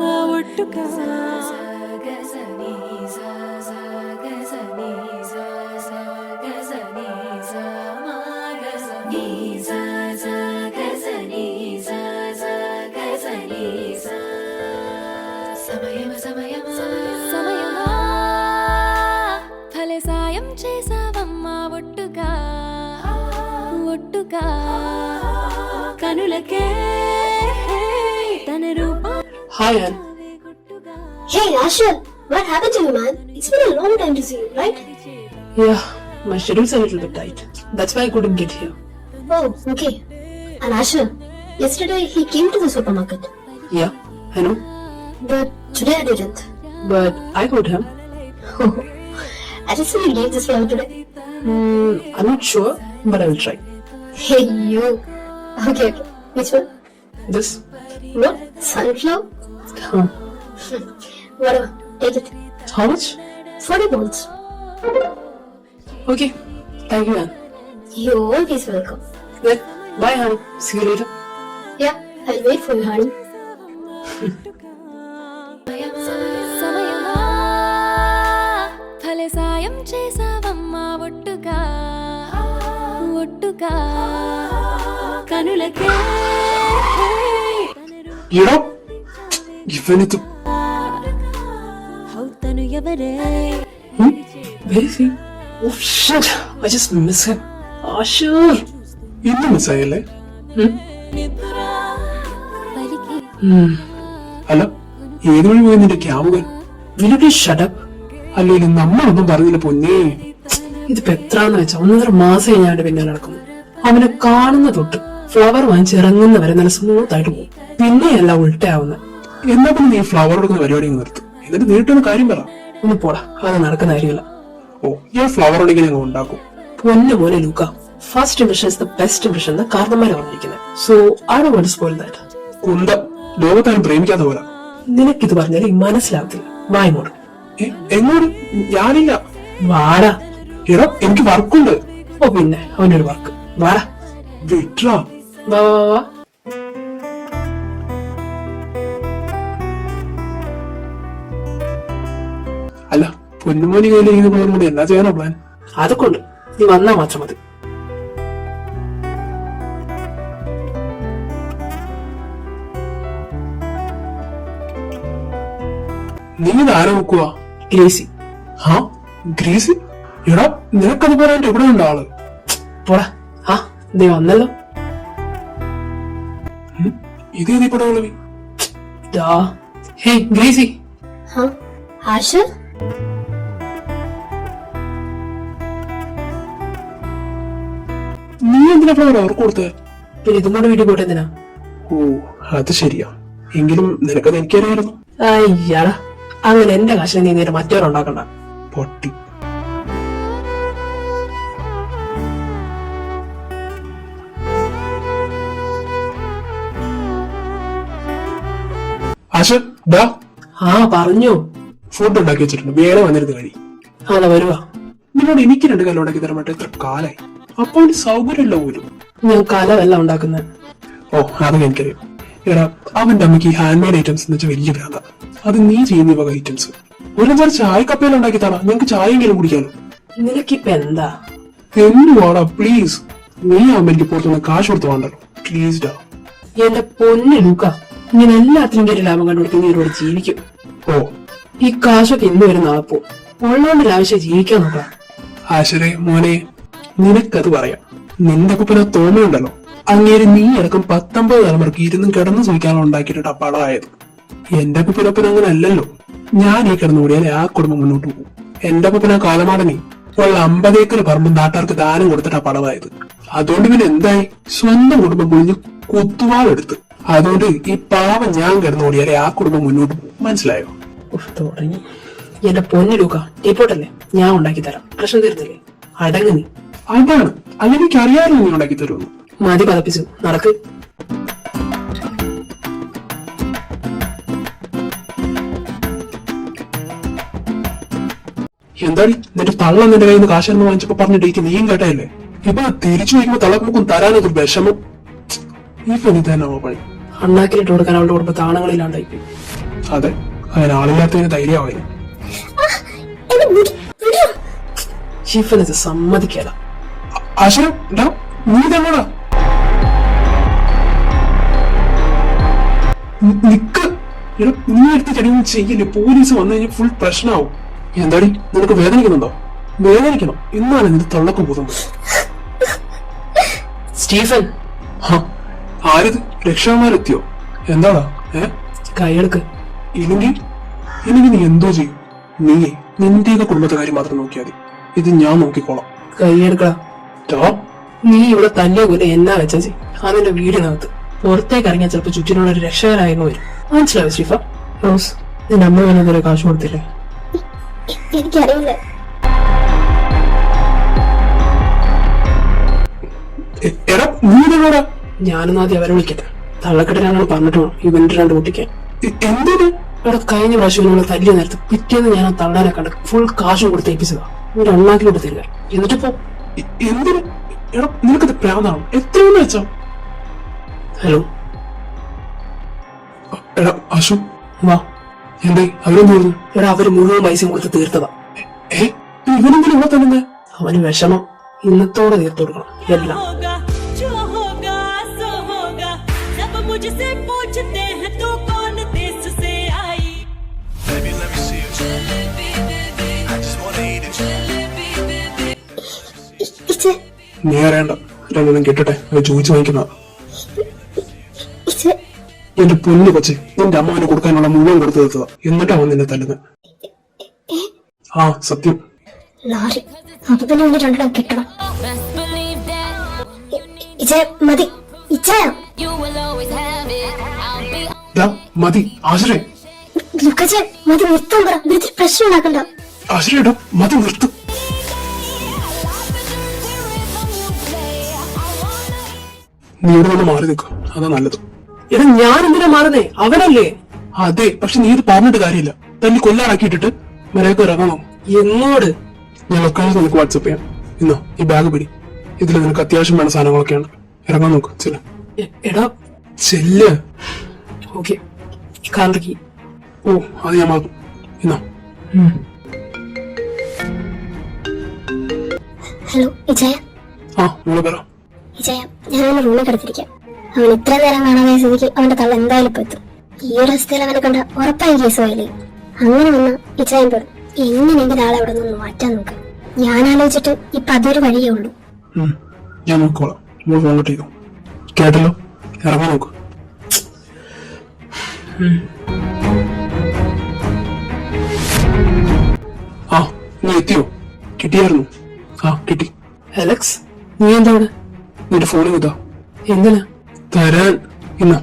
ఒట్టుగా భలే సాయం చేసావమ్మా ఒట్టుగా ఒట్టుగా కనులకే తన రూపం. Hi, Ann. Hey, Asher, what happened to you, man? It's been a long time to see you, right? Yeah, my schedule's a little bit tight. That's why I couldn't get here. Oh, okay. And Asher, yesterday he came to the supermarket, Yeah, I know. but today I didn't. But I got him. I just will leave this flower today. I'm not sure, but I will try. Hey, you. Okay. Which one? This? What? Sunflower? Huh. Whatever. Take it. How much? 40 pounds. Okay. Thank you, Ann. You're always welcome. Well, bye, honey. See you later. Yeah, I'll wait for you, honey. సమయమా భలే సాయం చేసావమ్మా ఒట్టుగా ఒట్టుగా కనులకే എടോ ഇവനിത് అవుతను ఎవరే Where is he? Oh, shit. I just miss him. Asher. ഇന്ന് മിസ്സായല്ലേ? పలికి അല്ല ഏത് വഴി പോയി നിന്റെ ക്യാബുകൾ? Will you please shut up? അല്ലെങ്കിൽ നമ്മളൊന്നും പറഞ്ഞില്ല പൊന്നേ. ഇതിപ്പോ എത്രാന്ന് വെച്ചാ 1.5 മാസം ഞാൻ പിന്നാലെ നടക്കുന്നു. അവനെ കാണുന്ന തൊട്ട് ഫ്ലവർ വാങ്ങിച്ചിറങ്ങുന്നവരെ നല്ല സ്മൂത്ത് ആയിട്ട് പോകും. പിന്നെയല്ല ഉൾട്ടയാവുന്നത്. എന്നാ പിന്നെ നീ ഫ്ലവർ കൊടുക്കുന്ന പരിപാടി നിർത്തും. എന്നിട്ട് നീട്ടൊന്ന് കാര്യം പറ. ഒന്ന് പോടാ, അത് നടക്കുന്ന കാര്യമില്ല. ഓ, ഞാൻ ഫ്ലവർ ഉണ്ടെങ്കിൽ ഞങ്ങൾ ഉണ്ടാക്കും. പൊന്നു പോലെ Luca, first impression is the best impression എന്ന് കാരണന്മാരെ പറഞ്ഞിരിക്കുന്നത്. So I don't want to spoil that. കുന്തം ലോകത്താരും പ്രേമിക്കാത്ത പോലെ. നിനക്കിത് പറഞ്ഞാൽ മനസ്സിലാവത്തില്ല. വായ്മോട് എങ്ങോട്ട്? ഞാനില്ല. വാടാ. എടോ എനിക്ക് വർക്കുണ്ട്. ഓ പിന്നെ അവനൊരു വർക്ക്. വാടാ. വിട്രാ. വാ വാ വാ. അല്ല പൊന്നുമോനി കയ്യിലിരിക്കുന്ന പോലെ കൂടി എന്നാ ചെയ്യാനാ പ്ലാൻ? അതൊക്കെ ഉണ്ട്, നീ വന്നാ മാത്രം മതി. നീ ഇത് ആരെ നോക്കുക? ഗ്രേസി. ഹാ, ഗ്രീസി? എടാ നിനക്കത് പറയാൻ എവിടെ ഉണ്ട് ആള്? പോടാ. ആ നീ വന്നല്ലോ. ഇത് ഏതീ പടവളവി? ഹേ ഗ്രേസി. Huh? Asher? നീ എന്തിനാ ഫ്ലവർ അവർക്ക് കൊടുത്തേ? പിന്നെ ഇതും കൂടെ വീട്ടിൽ പോട്ടെ എന്തിനാ? ഓ അത് ശരിയാ. എങ്കിലും നിനക്കത് എനിക്കറിയായിരുന്നു. അയ്യാടാ, അങ്ങനെ എന്റെ കാശിനെ നീ നേരെ മറ്റവരുണ്ടാക്കണ്ട. പൊട്ടി. ആശ ഡാ, ആ പറഞ്ഞു. ഫുഡ് ഉണ്ടാക്കി വെച്ചിട്ടുണ്ട്, വേറെ വന്നിരുന്ന് കഴി. അതാ വരുവാ. നിന്നോട് എനിക്ക് 2 കല്ല് ഉണ്ടാക്കി തരാൻ പറ്റും എത്ര കാലായി. അപ്പൊ അവന് സൗകര്യമില്ല പോലും. ഞാൻ കലമല്ല ഉണ്ടാക്കുന്നത്. ഓ അതൊക്കെ എനിക്കറിയാം. എടാ അവന്റെ അമ്മയ്ക്ക് ഈ ഹാൻഡ് മെയ്ഡ് ഐറ്റംസ് എന്ന് വെച്ചാൽ വലിയ ഭ്രാന്ത. അത് നീ ചെയ്യുന്ന വക ഐറ്റംസ് ഒരു ചായ കപ്പയിൽ ഉണ്ടാക്കി തരാം, ഞങ്ങൾക്ക് ചായയെങ്കിലും കുടിക്കാലോ. നിനക്കിപ്പ എന്താ? എന്തുവാടാ പ്ലീസ്. നീ ആവുമ്പോ എനിക്ക് പുറത്തുനിന്ന് കാശ് കൊടുത്തു വേണ്ടല്ലോ. പ്ലീസ് ഡാ. എന്റെ പൊന്നു ലൂക്ക, ഇങ്ങനെ എല്ലാത്തിനും കയറി ലാഭം കണ്ടുപിടിക്കുന്ന നീ ഇവിടെ ജീവിക്കും. ഓ ഈ കാശൊക്കെ ഇന്ന് വരും നാളെ പോ. ഉള്ളോണ്ട് ആവശ്യം ജീവിക്കാൻ നോക്കാം. ആശരേ മോനെ, നിനക്കത് പറയാം. നിന്റെ കുപ്പന തോന്നുന്നുണ്ടല്ലോ, അങ്ങേര് നീ അടക്കം 19 തലമുറക്ക് ഇരുന്നും കിടന്നു സൂക്ഷിക്കാനുള്ള ഉണ്ടാക്കിയിട്ട് പടമായത്. എന്റെ കുപ്പനൊപ്പന അങ്ങനെ അല്ലല്ലോ. ഞാൻ ഈ കിടന്നു കൂടിയാലേ ആ കുടുംബം മുന്നോട്ട് പോകും. എന്റെ കുപ്പന കാലമാടനെ ഉള്ള 50 ഏക്കർ പറമ്പ് നാട്ടുകാർക്ക് ദാനം കൊടുത്തിട്ടാ പടമായത്. അതുകൊണ്ട് പിന്നെ എന്തായി? സ്വന്തം കുടുംബം കുഞ്ഞു കുത്തുവാളെടുത്ത്. അതുകൊണ്ട് ഈ പാവം ഞാൻ കിടന്നു കൂടിയാലേ ആ കുടുംബം മുന്നോട്ട് പോകും. മനസ്സിലായോ? തുടങ്ങി. എന്റെ പൊന്നു ലൂക്ക, ടീപ്പോട്ടല്ലേ, ഞാൻ ഉണ്ടാക്കി തരാം. പ്രശ്നം തീർന്നില്ലേ? അടങ്ങ് നീ. അതാണ്, അങ്ങനെ എനിക്ക് അറിയാമല്ലോ നീ ഉണ്ടാക്കി തരുമെന്ന്. മതി പതപ്പിച്ചു, നടക്ക്. എന്താടി നിന്റെ തള്ള നിന്റെ കയ്യിൽ നിന്ന് കാശെന്ന് വാങ്ങിച്ചപ്പോ പറഞ്ഞ ഡേറ്റ് നീയും കേട്ടല്ലേ? ഇപ്പൊ തിരിച്ചു വയ്ക്കുമ്പോ തള്ളക്കും തരാനൊരു വിഷമം. ഇപ്പൊ നീ തന്നെ പണി. അണ്ണാക്കിലിട്ട് കൊടുക്കാൻ അവളുടെ കുടുംബത്തെ ആണുങ്ങളില്ലാണ്ടായി പോയി. അതെ, അതിന് ആളില്ലാത്തതിന് ധൈര്യമാവില്ല. എന്നെ വിട്, വിടോ. ഷിഫിനത് സമ്മതിക്കാല. അശ്വരം നീ തന്നോടാ നിക്ക്. എടാ, നീ എടുത്ത് ചെടിയൊന്നും ചെയ്യില്ലേ, പോലീസ് വന്നു കഴിഞ്ഞാൽ ഫുൾ പ്രശ്നമാവും. എന്താടി നിനക്ക് വേദനിക്കുന്നുണ്ടോ? വേദനിക്കണം, എന്നാണ് നിന്റെ തള്ളക്ക് പോകുന്നത്. സ്റ്റീഫൻ, ആരിത്? രക്ഷകന്മാരെത്തിയോ? എന്താടാ? കൈയെടുക്ക്. ഇല്ലെങ്കിൽ നീ എന്തോ ചെയ്യും? നീയേ നിന്റെയൊക്കെ കുടുംബത്തെ കാര്യം മാത്രം നോക്കിയാൽ മതി, ഇത് ഞാൻ നോക്കിക്കോളാം. കൈയെടുക്കടാ. നീ ഇവിടെ തല്ലേ പോലെ എന്നാ വെച്ചാ അതിന്റെ വീടിനകത്ത് പുറത്തേക്ക് ഇറങ്ങിയാൽ ചിലപ്പോ ചുറ്റിനുള്ള ഒരു രക്ഷകരായിരുന്നു വരും. മനസ്സിലായോ സ്റ്റീഫ? റോസ്, നിന്റെ അമ്മ വേണമെന്നൊരു കാശ് കൊടുത്തില്ലേ? എനിക്കറിയില്ല. എടാ നീ തന്നോടാ. ഞാനൊന്നും ആദ്യം അവരെ വിളിക്കട്ടെ. തള്ളക്കെട്ടിനാണ് പറഞ്ഞിട്ട് വേണം ഈ വെന്റിന് രണ്ട് പൊട്ടിക്കാൻ. എന്തിന്? ഇവിടെ കഴിഞ്ഞ പ്രാവശ്യം നമ്മളെ തല്ലിയ നേരത്ത് പിറ്റേന്ന് ഞാൻ ആ തള്ളാനെ കണ്ട് ഫുൾ കാശും കൊടുത്ത് ഏൽപ്പിച്ചതാ. ഒരു അണ്ണാക്കിലോട്ട് തരിക. എന്നിട്ട് പോ. എന്തിന്? എടാ നിനക്കത് പ്രാന്താണോ? എത്രയെന്ന് വെച്ചോ? ഹലോ. എടാ അശു, വാ. എന്തേ അവരെന്ത് പറഞ്ഞു? എടാ അവര് മുഴുവൻ പൈസയും കൊടുത്ത് തീർത്തതാ. ഇവനെന്തിനും ഇവിടെ തന്നെ? അവന് വിഷമം ഇന്നത്തോടെ തീർത്തു കൊടുക്കണം എല്ലാം. जो होगा सो होगा, सब मुझसे पूछते हैं तू कौन देश से आई. Baby, let me see it. I just wanna eat it. ഇച്ചേ, നീ അറിയണ്ട, രണ്ടൊന്നും കേട്ടട്ടെ, അത് ചോദിച്ചു വാങ്ങിക്കുന്നതാ. ഇച്ചേ, എന്റെ പൊന്നു കൊച്ചെ, നിന്റെ അമ്മ അവന് കൊടുക്കാനുള്ള മുഴുവൻ കൊടുത്തു തീർത്തതാ, എന്നിട്ടാ അവൻ നിന്നെ തല്ലുന്നത്. ആ സത്യം. ലോറി. അപ്പൊ പിന്നെ ഇവന് രണ്ടെണ്ണം കിട്ടണം. Best believe that ഇച്ചേ മതി. ഇച്ചേ, you will always have it. I'll be ദാ മതി ആശ്രയ. ലുക്കച്ചേ മതി, നിർത്താൻ പറ. ഇവരിത്തിരി പ്രശ്നം ഉണ്ടാക്കണ്ട. ആശ്രയടാ മതി നിർത്ത്. നീ ഇവിടെ നിന്ന് മാറി നിൽക്കുക, അതാ നല്ലത്. എടാ ഞാൻ എന്തിനാ മാറുന്നേ? അവനല്ലേ? അതെ, പക്ഷെ നീ ഇത് പറഞ്ഞിട്ട് കാര്യമില്ല. തന്നെ കൊല്ലാറാക്കിയിട്ടിട്ട് മര്യാദക്ക് ഇറങ്ങാമോ? എന്നോട് ഞാൻ ലൊക്കേഷൻ നിനക്ക് വാട്സപ്പ് ചെയ്യാം. ഇന്നോ ഈ ബാഗ് പിടി, ഇതിൽ നിനക്ക് അത്യാവശ്യം വേണ്ട സാധനങ്ങളൊക്കെയാണ്. ഇറങ്ങാൻ നോക്ക്. ചെല്ല എടാ. ചെല്ല്. ഓക്കെ, കാറിലേക്ക്. ഓ അത് ഞാൻ മറന്നു. ഇന്നോ. ഹലോ ഇച്ചയ. ആ നിങ്ങൾ പറ. ഇച്ചയ, ഞാൻ അവന്റെ റൂമിൽ കിടത്തിരിക്കാം. അവൻ ഇത്ര നേരം കാണാതെ സ്ഥിതിക്ക് അവന്റെ തള്ള എന്തായാലും ഇപ്പൊ എത്തും. ഈ ഒരു അവസ്ഥയിൽ അവനെ കണ്ട ഉറപ്പായി കേസ് പോയില്ലേ. അങ്ങനെ വന്ന ഇച്ചയം പെടും. എങ്ങനെയെങ്കിലും ആളെ അവിടെ നിന്ന് മാറ്റാൻ നോക്ക്. ഞാൻ ആലോചിച്ചിട്ട് ഇപ്പൊ അതൊരു വഴിയേ ഉള്ളൂ. ഞാൻ നോക്കോളാം. നിങ്ങൾ ഫോൺ കട്ട് ചെയ്തു കേട്ടല്ലോ. ഇറങ്ങാൻ നോക്ക്. ആ നീ എത്തിയോ? കിട്ടിയായിരുന്നു? ആ കിട്ടി. അലക്സ്, നീ എന്താ ഇവിടെ? നിന്റെ ഫോണിൽ ഇതാ. എന്തിനാ? തരാൻ. ഇന്ന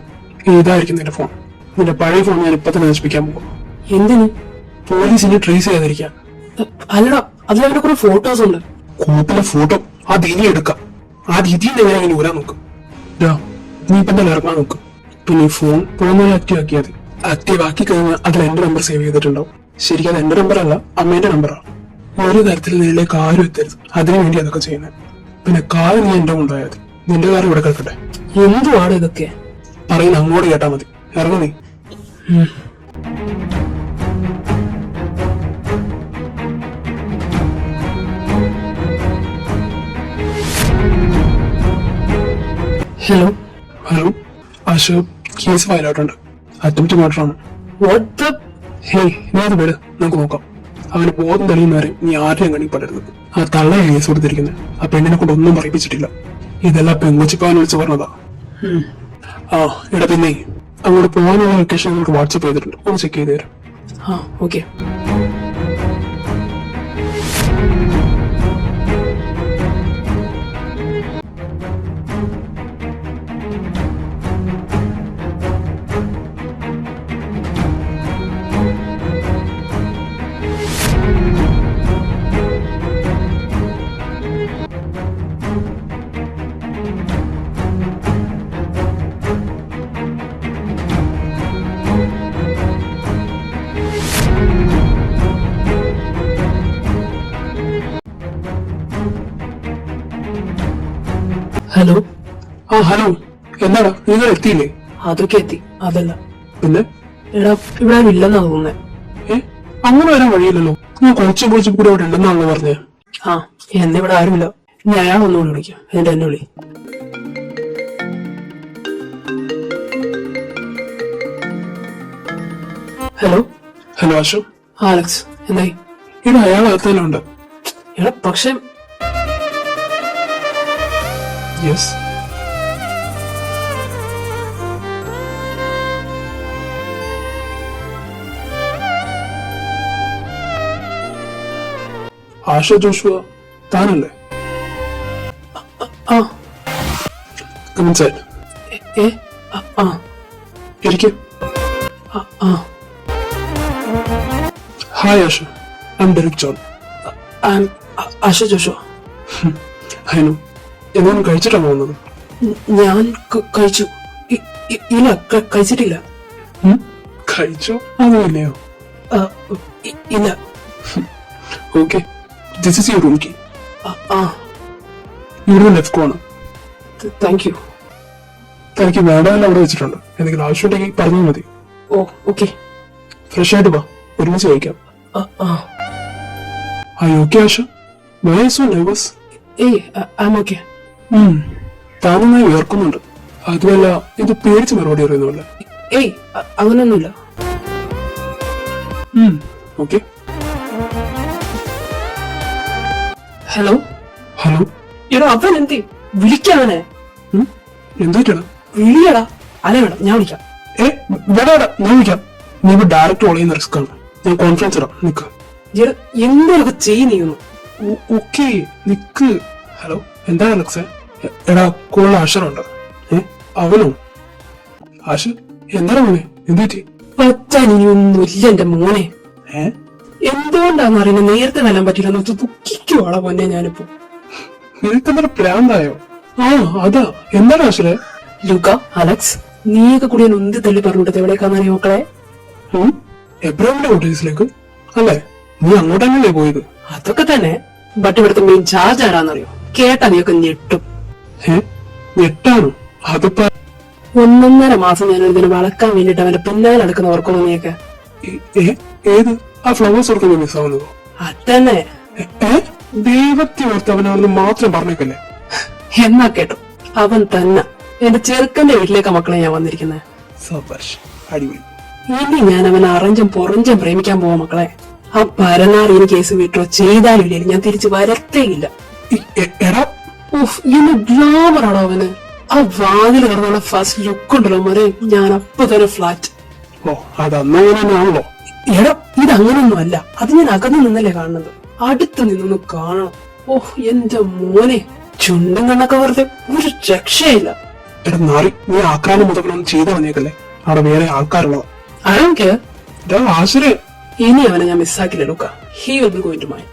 ഇതായിരിക്കും നിന്റെ ഫോൺ. നിന്റെ പഴയ ഫോൺ ഞാൻ ഇപ്പൊ തന്നെ നശിപ്പിക്കാൻ പോകും. എന്തിന്? പോലീസിനെ ട്രേസ് ചെയ്യാതിരിക്കാൻ. അല്ലടാ, അതിലവരുടെ കുറെ ഫോട്ടോസ് ഉണ്ട്. കോപ്പിലെ ഫോട്ടോ അത് ഇനി എടുക്കാം. ആദ്യം ഇതിൽ എങ്ങനെ അങ്ങനെ ഊരാൻ നോക്ക്. നീ ഇപ്പൊ തന്നെ ഇറങ്ങാൻ നോക്ക്. പിന്നെ ഈ ഫോൺ പുറമേ ആക്റ്റീവ് ആക്കിയാൽ മതി. ആക്റ്റീവ് ആക്കി കഴിഞ്ഞാൽ അതിൽ എന്റെ നമ്പർ സേവ് ചെയ്തിട്ടുണ്ടാവും. ശരിക്കും അത് എന്റെ നമ്പർ അല്ല, അമ്മേന്റെ നമ്പറാണ്. ഒരു തരത്തിൽ നിന്നിലേക്ക് ആരും എത്തരുത്, അതിനു വേണ്ടി അതൊക്കെ ചെയ്യുന്നത്. പിന്നെ കാർ നീ എന്റെ കൊണ്ടുപോയാൽ മതി. നിന്റെ കാർ ഇവിടെ കിടക്കട്ടെ. എന്തുവാണ് ഇതൊക്കെ? പറയുന്ന അങ്ങോട്ട് കേട്ടാ മതി. ഇറങ്ങു നീ. Hello. Hello Ashok, case file ആയിട്ടുണ്ട്. അറ്റംപ്റ്റ് മർഡർ ആണ്. What the? ഹേയ് നീ അത് വിട്, നമുക്ക് നോക്കാം. അവന് ബോധം തെളിയുന്നവരെ നീ ആരെയും കണി പടരുത്. ആ തള്ളയെ കേസ് കൊടുത്തിരിക്കുന്നത്. ആ പെണ്ണിനെ കൊണ്ട് ഒന്നും പറയിപ്പിച്ചിട്ടില്ല. ഇതെല്ലാം പെങ്കൊച്ചിപ്പാൻ വിളിച്ച് പറഞ്ഞതാ. ആ എടാ പിന്നെ അങ്ങോട്ട് പോകാനുള്ള ലൊക്കേഷൻ നിങ്ങൾക്ക് വാട്സപ്പ് ചെയ്തിട്ടുണ്ട്, ഒന്ന് ചെക്ക് ചെയ്ത് തരാം. ആ ഓക്കെ. ഹലോ. ആ ഹലോ, എന്താടാ നിങ്ങൾ എത്തിയില്ലേ? അതൊക്കെ എത്തി. അതല്ല, പിന്നെ എടാ ഇവിടെ ആരും ഇല്ലെന്നാ തോന്നുന്നേ. ഏ അങ്ങനെ വരാൻ വഴിയില്ലല്ലോ. ഞാൻ കുറച്ചും കുറച്ചും കൂടെ ഇവിടെ ഉണ്ടെന്നാണല്ലോ പറഞ്ഞത്. ആ, എന്നിവിടെ ആരുമില്ല. ഞാൻ അയാൾ ഒന്നുകൂടി വിളിക്കാം. എന്നിട്ട് എന്നെ വിളി. ഹലോ. ഹലോ ആശു. ആലക്സ്, എന്തായി? ഇവിടെ അയാൾ അകത്തന്നെ എടാ പക്ഷെ യെസ്. ആശ ജോഷുവ താനല്ലേ? ആ കമൻസൈഡ് എ- ഏ ആ, ആ ഇരിക്കും. ആ, ആ hi Asha, I'm Derek John. Asha ജോഷോ. ഹൈനു, എന്തെങ്കിലും കഴിച്ചിട്ടാണോ വന്നത്? ഞാൻ കഴിച്ചു. ഇല്ല, കഴിച്ചിട്ടില്ല. കഴിച്ചോ അതോ ഇല്ലയോ? ആ, ഇല്ല. Okay, this is your room key. ആ, ഇവിടെ ലെഫ്റ്റ് കോണർ. Thank you. തനിക്ക് വേണ്ടതെല്ലാം അവിടെ വെച്ചിട്ടുണ്ട്. എന്തെങ്കിലും ആവശ്യമുണ്ടെങ്കിൽ പറഞ്ഞാൽ മതി. ഓ ഓക്കെ. ഫ്രഷ് ആയിട്ട് വാ, ഒരുമിച്ച് കഴിക്കാം. Okay Asha? Why so nervous? ഏയ് ഐ ആം ഓക്കെ. താൻ നന്നായി വിയർക്കുന്നുണ്ട്. അതുമല്ല ഇത് പേടിച്ച് മറുപടി അറിയുന്നല്ല. ഏയ് അങ്ങനെയൊന്നുമില്ല. ഓക്കെ. ഹലോ. ഹലോ. എടാ അവൻ എന്തി വിളിക്കാവനെ? എന്തായിട്ടാണ്? വിളിയടാ. അല്ല വേണം, ഞാൻ വിളിക്കാം. വേടാ, ഞാൻ വിളിക്കാം. നീ ഇപ്പൊ ഡയറക്റ്റ് കോൾ ചെയ്യുന്ന റിസ്ക് ആണ്. ഞാൻ കോൺഫറൻസ് ഇടാം, നിക്ക്. എന്തൊക്കെ ചെയ്യുന്നു? ഓക്കെ നിക്ക്. ഹലോ, എന്താ അലക്സേ? എടാ കോളിൽ ആഷറുണ്ട്. അവനോ? ആശ എന്താ മോനെ, എന്തുപറ്റി? പറ്റാൻ ഇനിയൊന്നുമില്ല എന്റെ മോനെ. എന്തുകൊണ്ടാന്ന് അറിയുന്നത് നേരത്തെ വരാൻ പറ്റില്ല. ദുഃഖിക്കുവാളാ പൊന്നെ ഞാനിപ്പോ. നിനക്കെന്താ പ്രാന്തായോ? ആ അതാ. എന്താണ് ആശരെ? ലൂക്ക, അലക്സ്, നീയൊക്കെ കൂടി ഞാൻ ഉന്തി തള്ളി പറഞ്ഞിട്ട് എവിടേക്കാന്ന് മക്കളെ? എബ്രാഹിമിന്റെ ഓഫീസിലേക്ക് അല്ലേ? നീ അങ്ങോട്ടല്ലേ പോയത്? അതൊക്കെ തന്നെ. ബട്ട് ഇവിടുത്തെ മെയിൻ ചാർജ് ആരാന്നറിയോ? കേട്ടാ നീയൊക്കെ ഞെട്ടും. ഞെട്ടാണോ? അതിപ്പോ 1.5 മാസം ഞാൻ ഇതിനെ വളക്കാൻ വേണ്ടിട്ട് അവന്റെ പിന്നാലെ നടക്കുന്ന ഓർക്കുന്നു നീയൊക്കെ? ഏത് ആ ഫ്ലവേഴ്സ് കൊടുക്കുന്ന മിസ് ആവുന്നതോ? അതന്നെ. ദൈവത്തെ ഓർത്ത് അവനവന്ന് മാത്രം പറഞ്ഞേക്കല്ലേ? എന്നാ കേട്ടോ, അവൻ തന്നെ എന്റെ ചെറുക്കന്റെ വീട്ടിലേക്കാ മക്കളെ ഞാൻ വന്നിരിക്കുന്നത്. സബാഷ്, അടിപൊളി. ഇനി ഞാൻ അവനെ അറിഞ്ചും പൊറഞ്ചും പ്രേമിക്കാൻ പോവാ മക്കളെ. ആ പരനാറിന് കേസ് വിട്ടോ ചെയ്താലും ഇല്ലേ ഞാൻ തിരിച്ചു വരത്തേയില്ല. എടാ ഇന്ന് ഗ്ലാമറാണോ അവന്? ആ വാതിൽ കറന്നുള്ള ഫസ്റ്റ് ലുക്ക് ഉണ്ടല്ലോ മോനെ, ഞാൻ അപ്പൊ തന്നെ ഫ്ലാറ്റ്. ഓ അതങ്ങനെ തന്നെയാണല്ലോ. എടാ ഇതങ്ങനൊന്നും അല്ല. അത് ഞാൻ അകന്നു നിന്നല്ലേ കാണുന്നത്. അടുത്ത് നിന്നൊന്ന് കാണണം. ഓഹ് എന്റെ മോനെ, ചുണ്ടും കണ്ണൊക്കെ വെറുതെ ഒരു രക്ഷയില്ല. എടാ നാറി, നീ ആക്രാന്തം മുതലൊന്നും ചെയ്തു പറഞ്ഞേക്കല്ലേ? അവിടെ വേറെ ആൾക്കാരുള്ളതാ. അതൊക്കെ ആശുരേ, ഇനി അവനെ ഞാൻ മിസ്സാക്കില്ല Luca. He will be going to mine.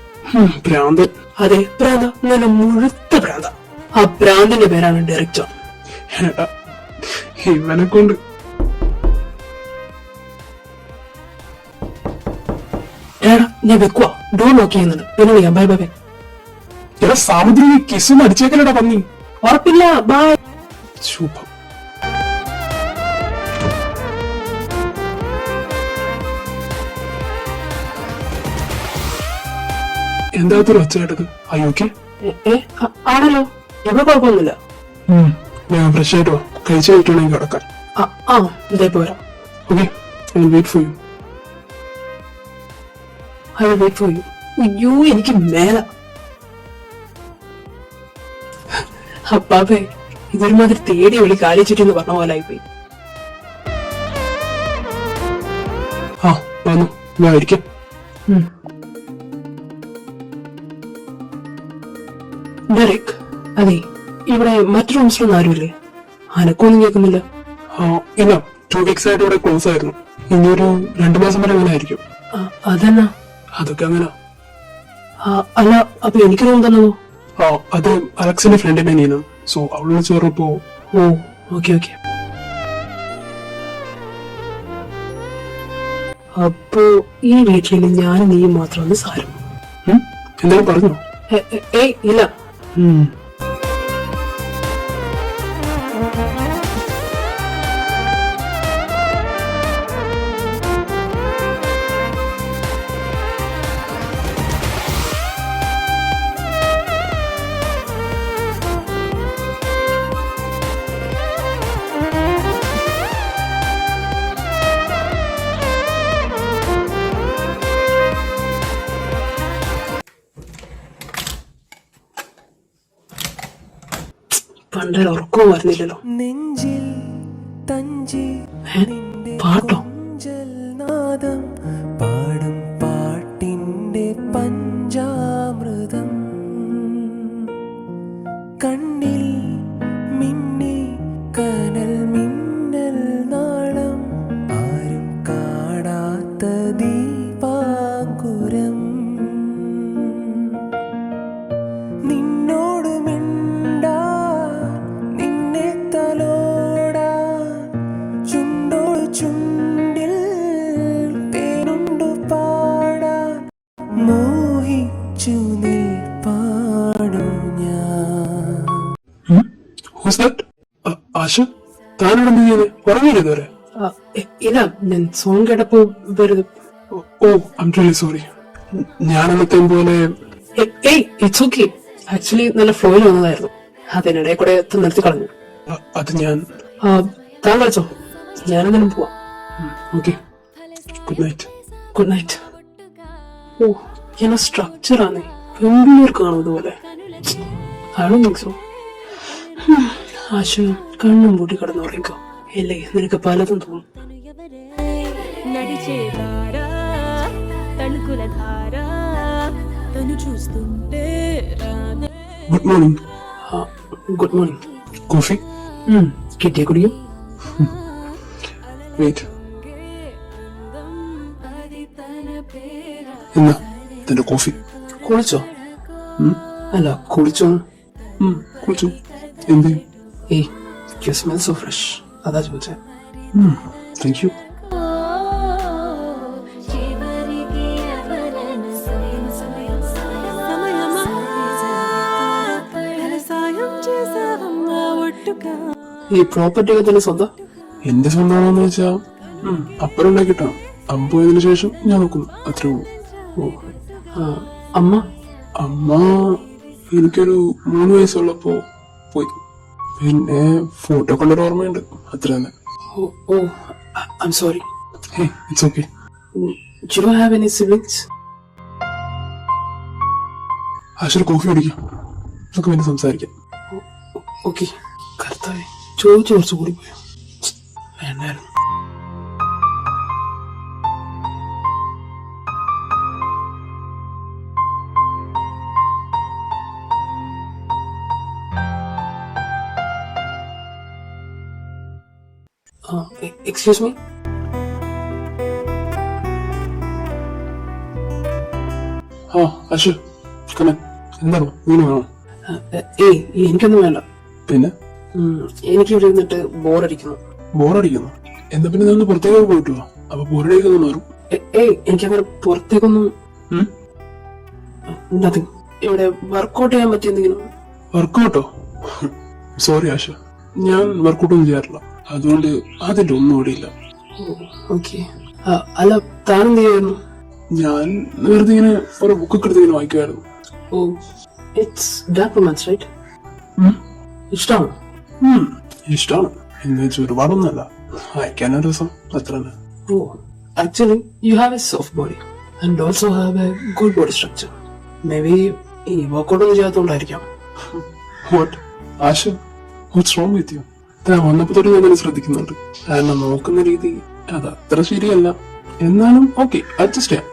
ഭ്രാന്തൻ. അതെ, ഭ്രാന്ത, നല്ല മുഴുത്ത ഭ്രാന്ത. ആ ഭ്രാന്തിന്റെ പേരാണ് ഡെറിക് ജോൺ. ഇവനെ കൊണ്ട് എടാ ഞാൻ വെക്കുവാ. ഡോർ നോക്ക് ചെയ്യുന്നുണ്ട്. പിന്നെ വിളിക്കാം. Bye bye bye. എടാ സാമുദ്രിക കിസ്സും അടിച്ചേക്കലടാ പന്നി. ഉറപ്പില്ല. ബൈ. ശുഭം. എന്താത്തൊരു ഒച്ചയായിട്ടത്? അയ്യോക്കെ ആണല്ലോ. ഇവിടെ കുഴപ്പമൊന്നുമില്ല. ഞാൻ ഫ്രഷ് ആയിട്ട് വാ, കഴിച്ചു കഴിക്കണമെങ്കിൽ കിടക്കാൻ. ആ ഇതേ പോരാ. Okay, I will wait for you. I will wait for you. അയ്യോ എനിക്ക് മേല. അപ്പാപ്പേ, ഇതൊരുമാതിരി തേടി വിളി കാലി ചുറ്റിന്ന് പറഞ്ഞ പോലെ ആയിപ്പോയി. ആ വന്നു, ഞാൻ ഇരിക്കാം. ഡെറിക്, അതെ ഇവിടെ മറ്റു റൂംസിലൊന്നും ആരുമില്ലേ? അനക്കൊന്നും കേൾക്കുന്നില്ല. ഇല്ല, 2 weeks ആയിട്ട് ഇവിടെ ക്ലോസ് ആയിരുന്നു. ഇനിയൊരു 2 മാസം വരെ അങ്ങനെ ആയിരിക്കും. അതെന്നാ? അതൊക്കെ അങ്ങനെ. അല്ല, അപ്പൊ എനിക്ക് റൂം തന്നോ? അത് അലക്സിന്റെ ഫ്രണ്ടിന്റെ നീന. സോ അവളോട് ചേർന്നപ്പോ. ഓ ഓക്കെ ഓക്കെ. അപ്പോ ഈ വീട്ടിൽ ഞാനും നീയും മാത്രമാണ് സാരം. എന്തായാലും പറഞ്ഞോ? ഏയ് ഇല്ല. തന്റെ ഉറക്കവും വരുന്നില്ലല്ലോ. നെഞ്ചിൽ തഞ്ചി പാട്ടോ? നാദം പാടും പാട്ടിന്റെ പഞ്ചാമൃതം കണ്ണിൽ മിന്നി കനൽ മിന്നൽ നാളം ആരും കാണാത്ത ദീപാങ്കുരം നിന്നോട് മിണ്ടാ നിന്നെ തലോടാൻ ചുണ്ടോട് ചുണ്ടിൽ തേനുണ്ടു പാടാൻ മോഹിച്ചു നിൽപ്പാടു ഞാൻ. Who's that? ആശ, താനോട് എന്ത് ചെയ്യുന്നത്? ഉറങ്ങിയില്ല ഇതുവരെ? ഇല്ല, ഞാൻ സോങ് കേട്ടപ്പോ വെറുതെ. ഓ, ഐ എം റിയലി സോറി. ഞാൻ അന്നത്തെ പോലെ ഇറ്റ്സ് ഓക്കെ. ആക്ച്വലി നല്ല ഫ്ലോയിൽ വന്നതായിരുന്നു, അതിനിടെ കൂടെ നിർത്തി കളഞ്ഞു. അത് ഞാൻ. താൻ കളിച്ചോ, ഞാനെന്തായാലും പോവാം. Okay, good night. Good night. ഓ, എന്നാ സ്ട്രക്ചറാണ്, പെൺപിള്ളേർക്ക് കാണും ഇതുപോലെ. I don't think so. ആശ, കണ്ണും പൂട്ടി കിടന്നുറങ്ങിക്കോ, അല്ലേ നിനക്ക് പലതും തോന്നും. నడిచే దార తణుకుల ధార తను చూస్తుంటే రానే good morning. Good morning. Coffee? കിട്ടിയ കുടിയും. വെയിറ്റ്. എന്നാ തന്റെ കോഫി? കുളിച്ചോ? അല്ല, കുളിച്ചോ? കുളിച്ചു. എന്ത്? ഏയ്, യു സ്മെൽ സോ ഫ്രഷ്, അതാ ചോദിച്ചേ. Thank you. సమయమా కల సాయం చేసావమ్మా ఒట్టుగా ഈ പ്രോപ്പർട്ടി ഒക്കെ തന്നെ സ്വന്തം? എന്റെ സ്വന്തമാണെന്ന് വെച്ചാ അപ്പുറം ഉണ്ടാക്കിട്ടാണ്. അമ്മ പോയതിനു ശേഷം ഞാൻ നോക്കുന്നു, അത്രേ ഉള്ളൂ. ഓ, അമ്മ? അമ്മ എനിക്കൊരു 3 വയസ്സുള്ളപ്പോ പോയി. പിന്നെ ഫോട്ടോ കണ്ടൊരു ഓർമ്മയുണ്ട്, അത്ര തന്നെ. ഓ, I M sorry. Hey, it's okay. You don't have any siblings? ആശുർ കോഫി കുടിക്കാം, നമുക്ക് പിന്നെ സംസാരിക്കാം. ഓക്കെ. കർത്താവേ, ചോദിച്ചു കുറച്ച് കൂടി പോയോ? വേണ്ടായിരുന്നു. Excuse me. ആ ആശു, കമൻ. എന്താണോ, വീണ് വേണോ? ഏയ്, എനിക്കൊന്നും വേണ്ട. പിന്നെ എനിക്ക് ഇവിടെ ഇരുന്നിട്ട് ബോറടിക്കുന്നു. ബോറടിക്കുന്നു? എന്താ പിന്നെ നിന്ന് പുറത്തേക്ക് പോയിട്ടു വാ, അപ്പൊ ബോറടിയൊക്കെ മാറും. ഏയ്, എനിക്കങ്ങനെ പുറത്തേക്കൊന്നും. നത്തിങ്. ഇവിടെ വർക്കൗട്ട് ചെയ്യാൻ പറ്റിയ എന്തെങ്കിലും? വർക്കൗട്ടോ? സോറി ആശ, ഞാൻ വർക്കൗട്ടൊന്നും ചെയ്യാറില്ല, അതുകൊണ്ട് അതിന്റെ ഒന്നും ഇവിടെ ഇല്ല. ഓക്കെ. അല്ല, താനെന്ത് ചെയ്യായിരുന്നു? ഞാൻ വെറുതെ ഇങ്ങനെ ഒരു ബുക്കൊക്കെ എടുത്ത് ഇങ്ങനെ വായിക്കുമായിരുന്നു. ഓ, ഇറ്റ്സ് ഡാർക്ക് റൊമാൻസ്, റൈറ്റ്? ഇഷ്ടമാണോ? ഇഷ്ടമാണ് എന്ന് വെച്ചാൽ ഒരുപാടൊന്നുമല്ല, വായിക്കാനൊരു രസം, അത്ര തന്നെ. ഓ, actually you have a soft body and also have a good body structure. Maybe ഈ വർക്കൗട്ട് ഒന്നും ചെയ്യാത്തതുകൊണ്ടായിരിക്കാം. What Asha, what's wrong with you? താൻ വന്നപ്പോ തൊട്ട് ഞാൻ തന്നെ ശ്രദ്ധിക്കുന്നുണ്ട്, കാരണം നോക്കുന്ന രീതി അത് അത്ര ശരിയല്ല. എന്നാലും ഓക്കെ, അഡ്ജസ്റ്റ് ചെയ്യാം.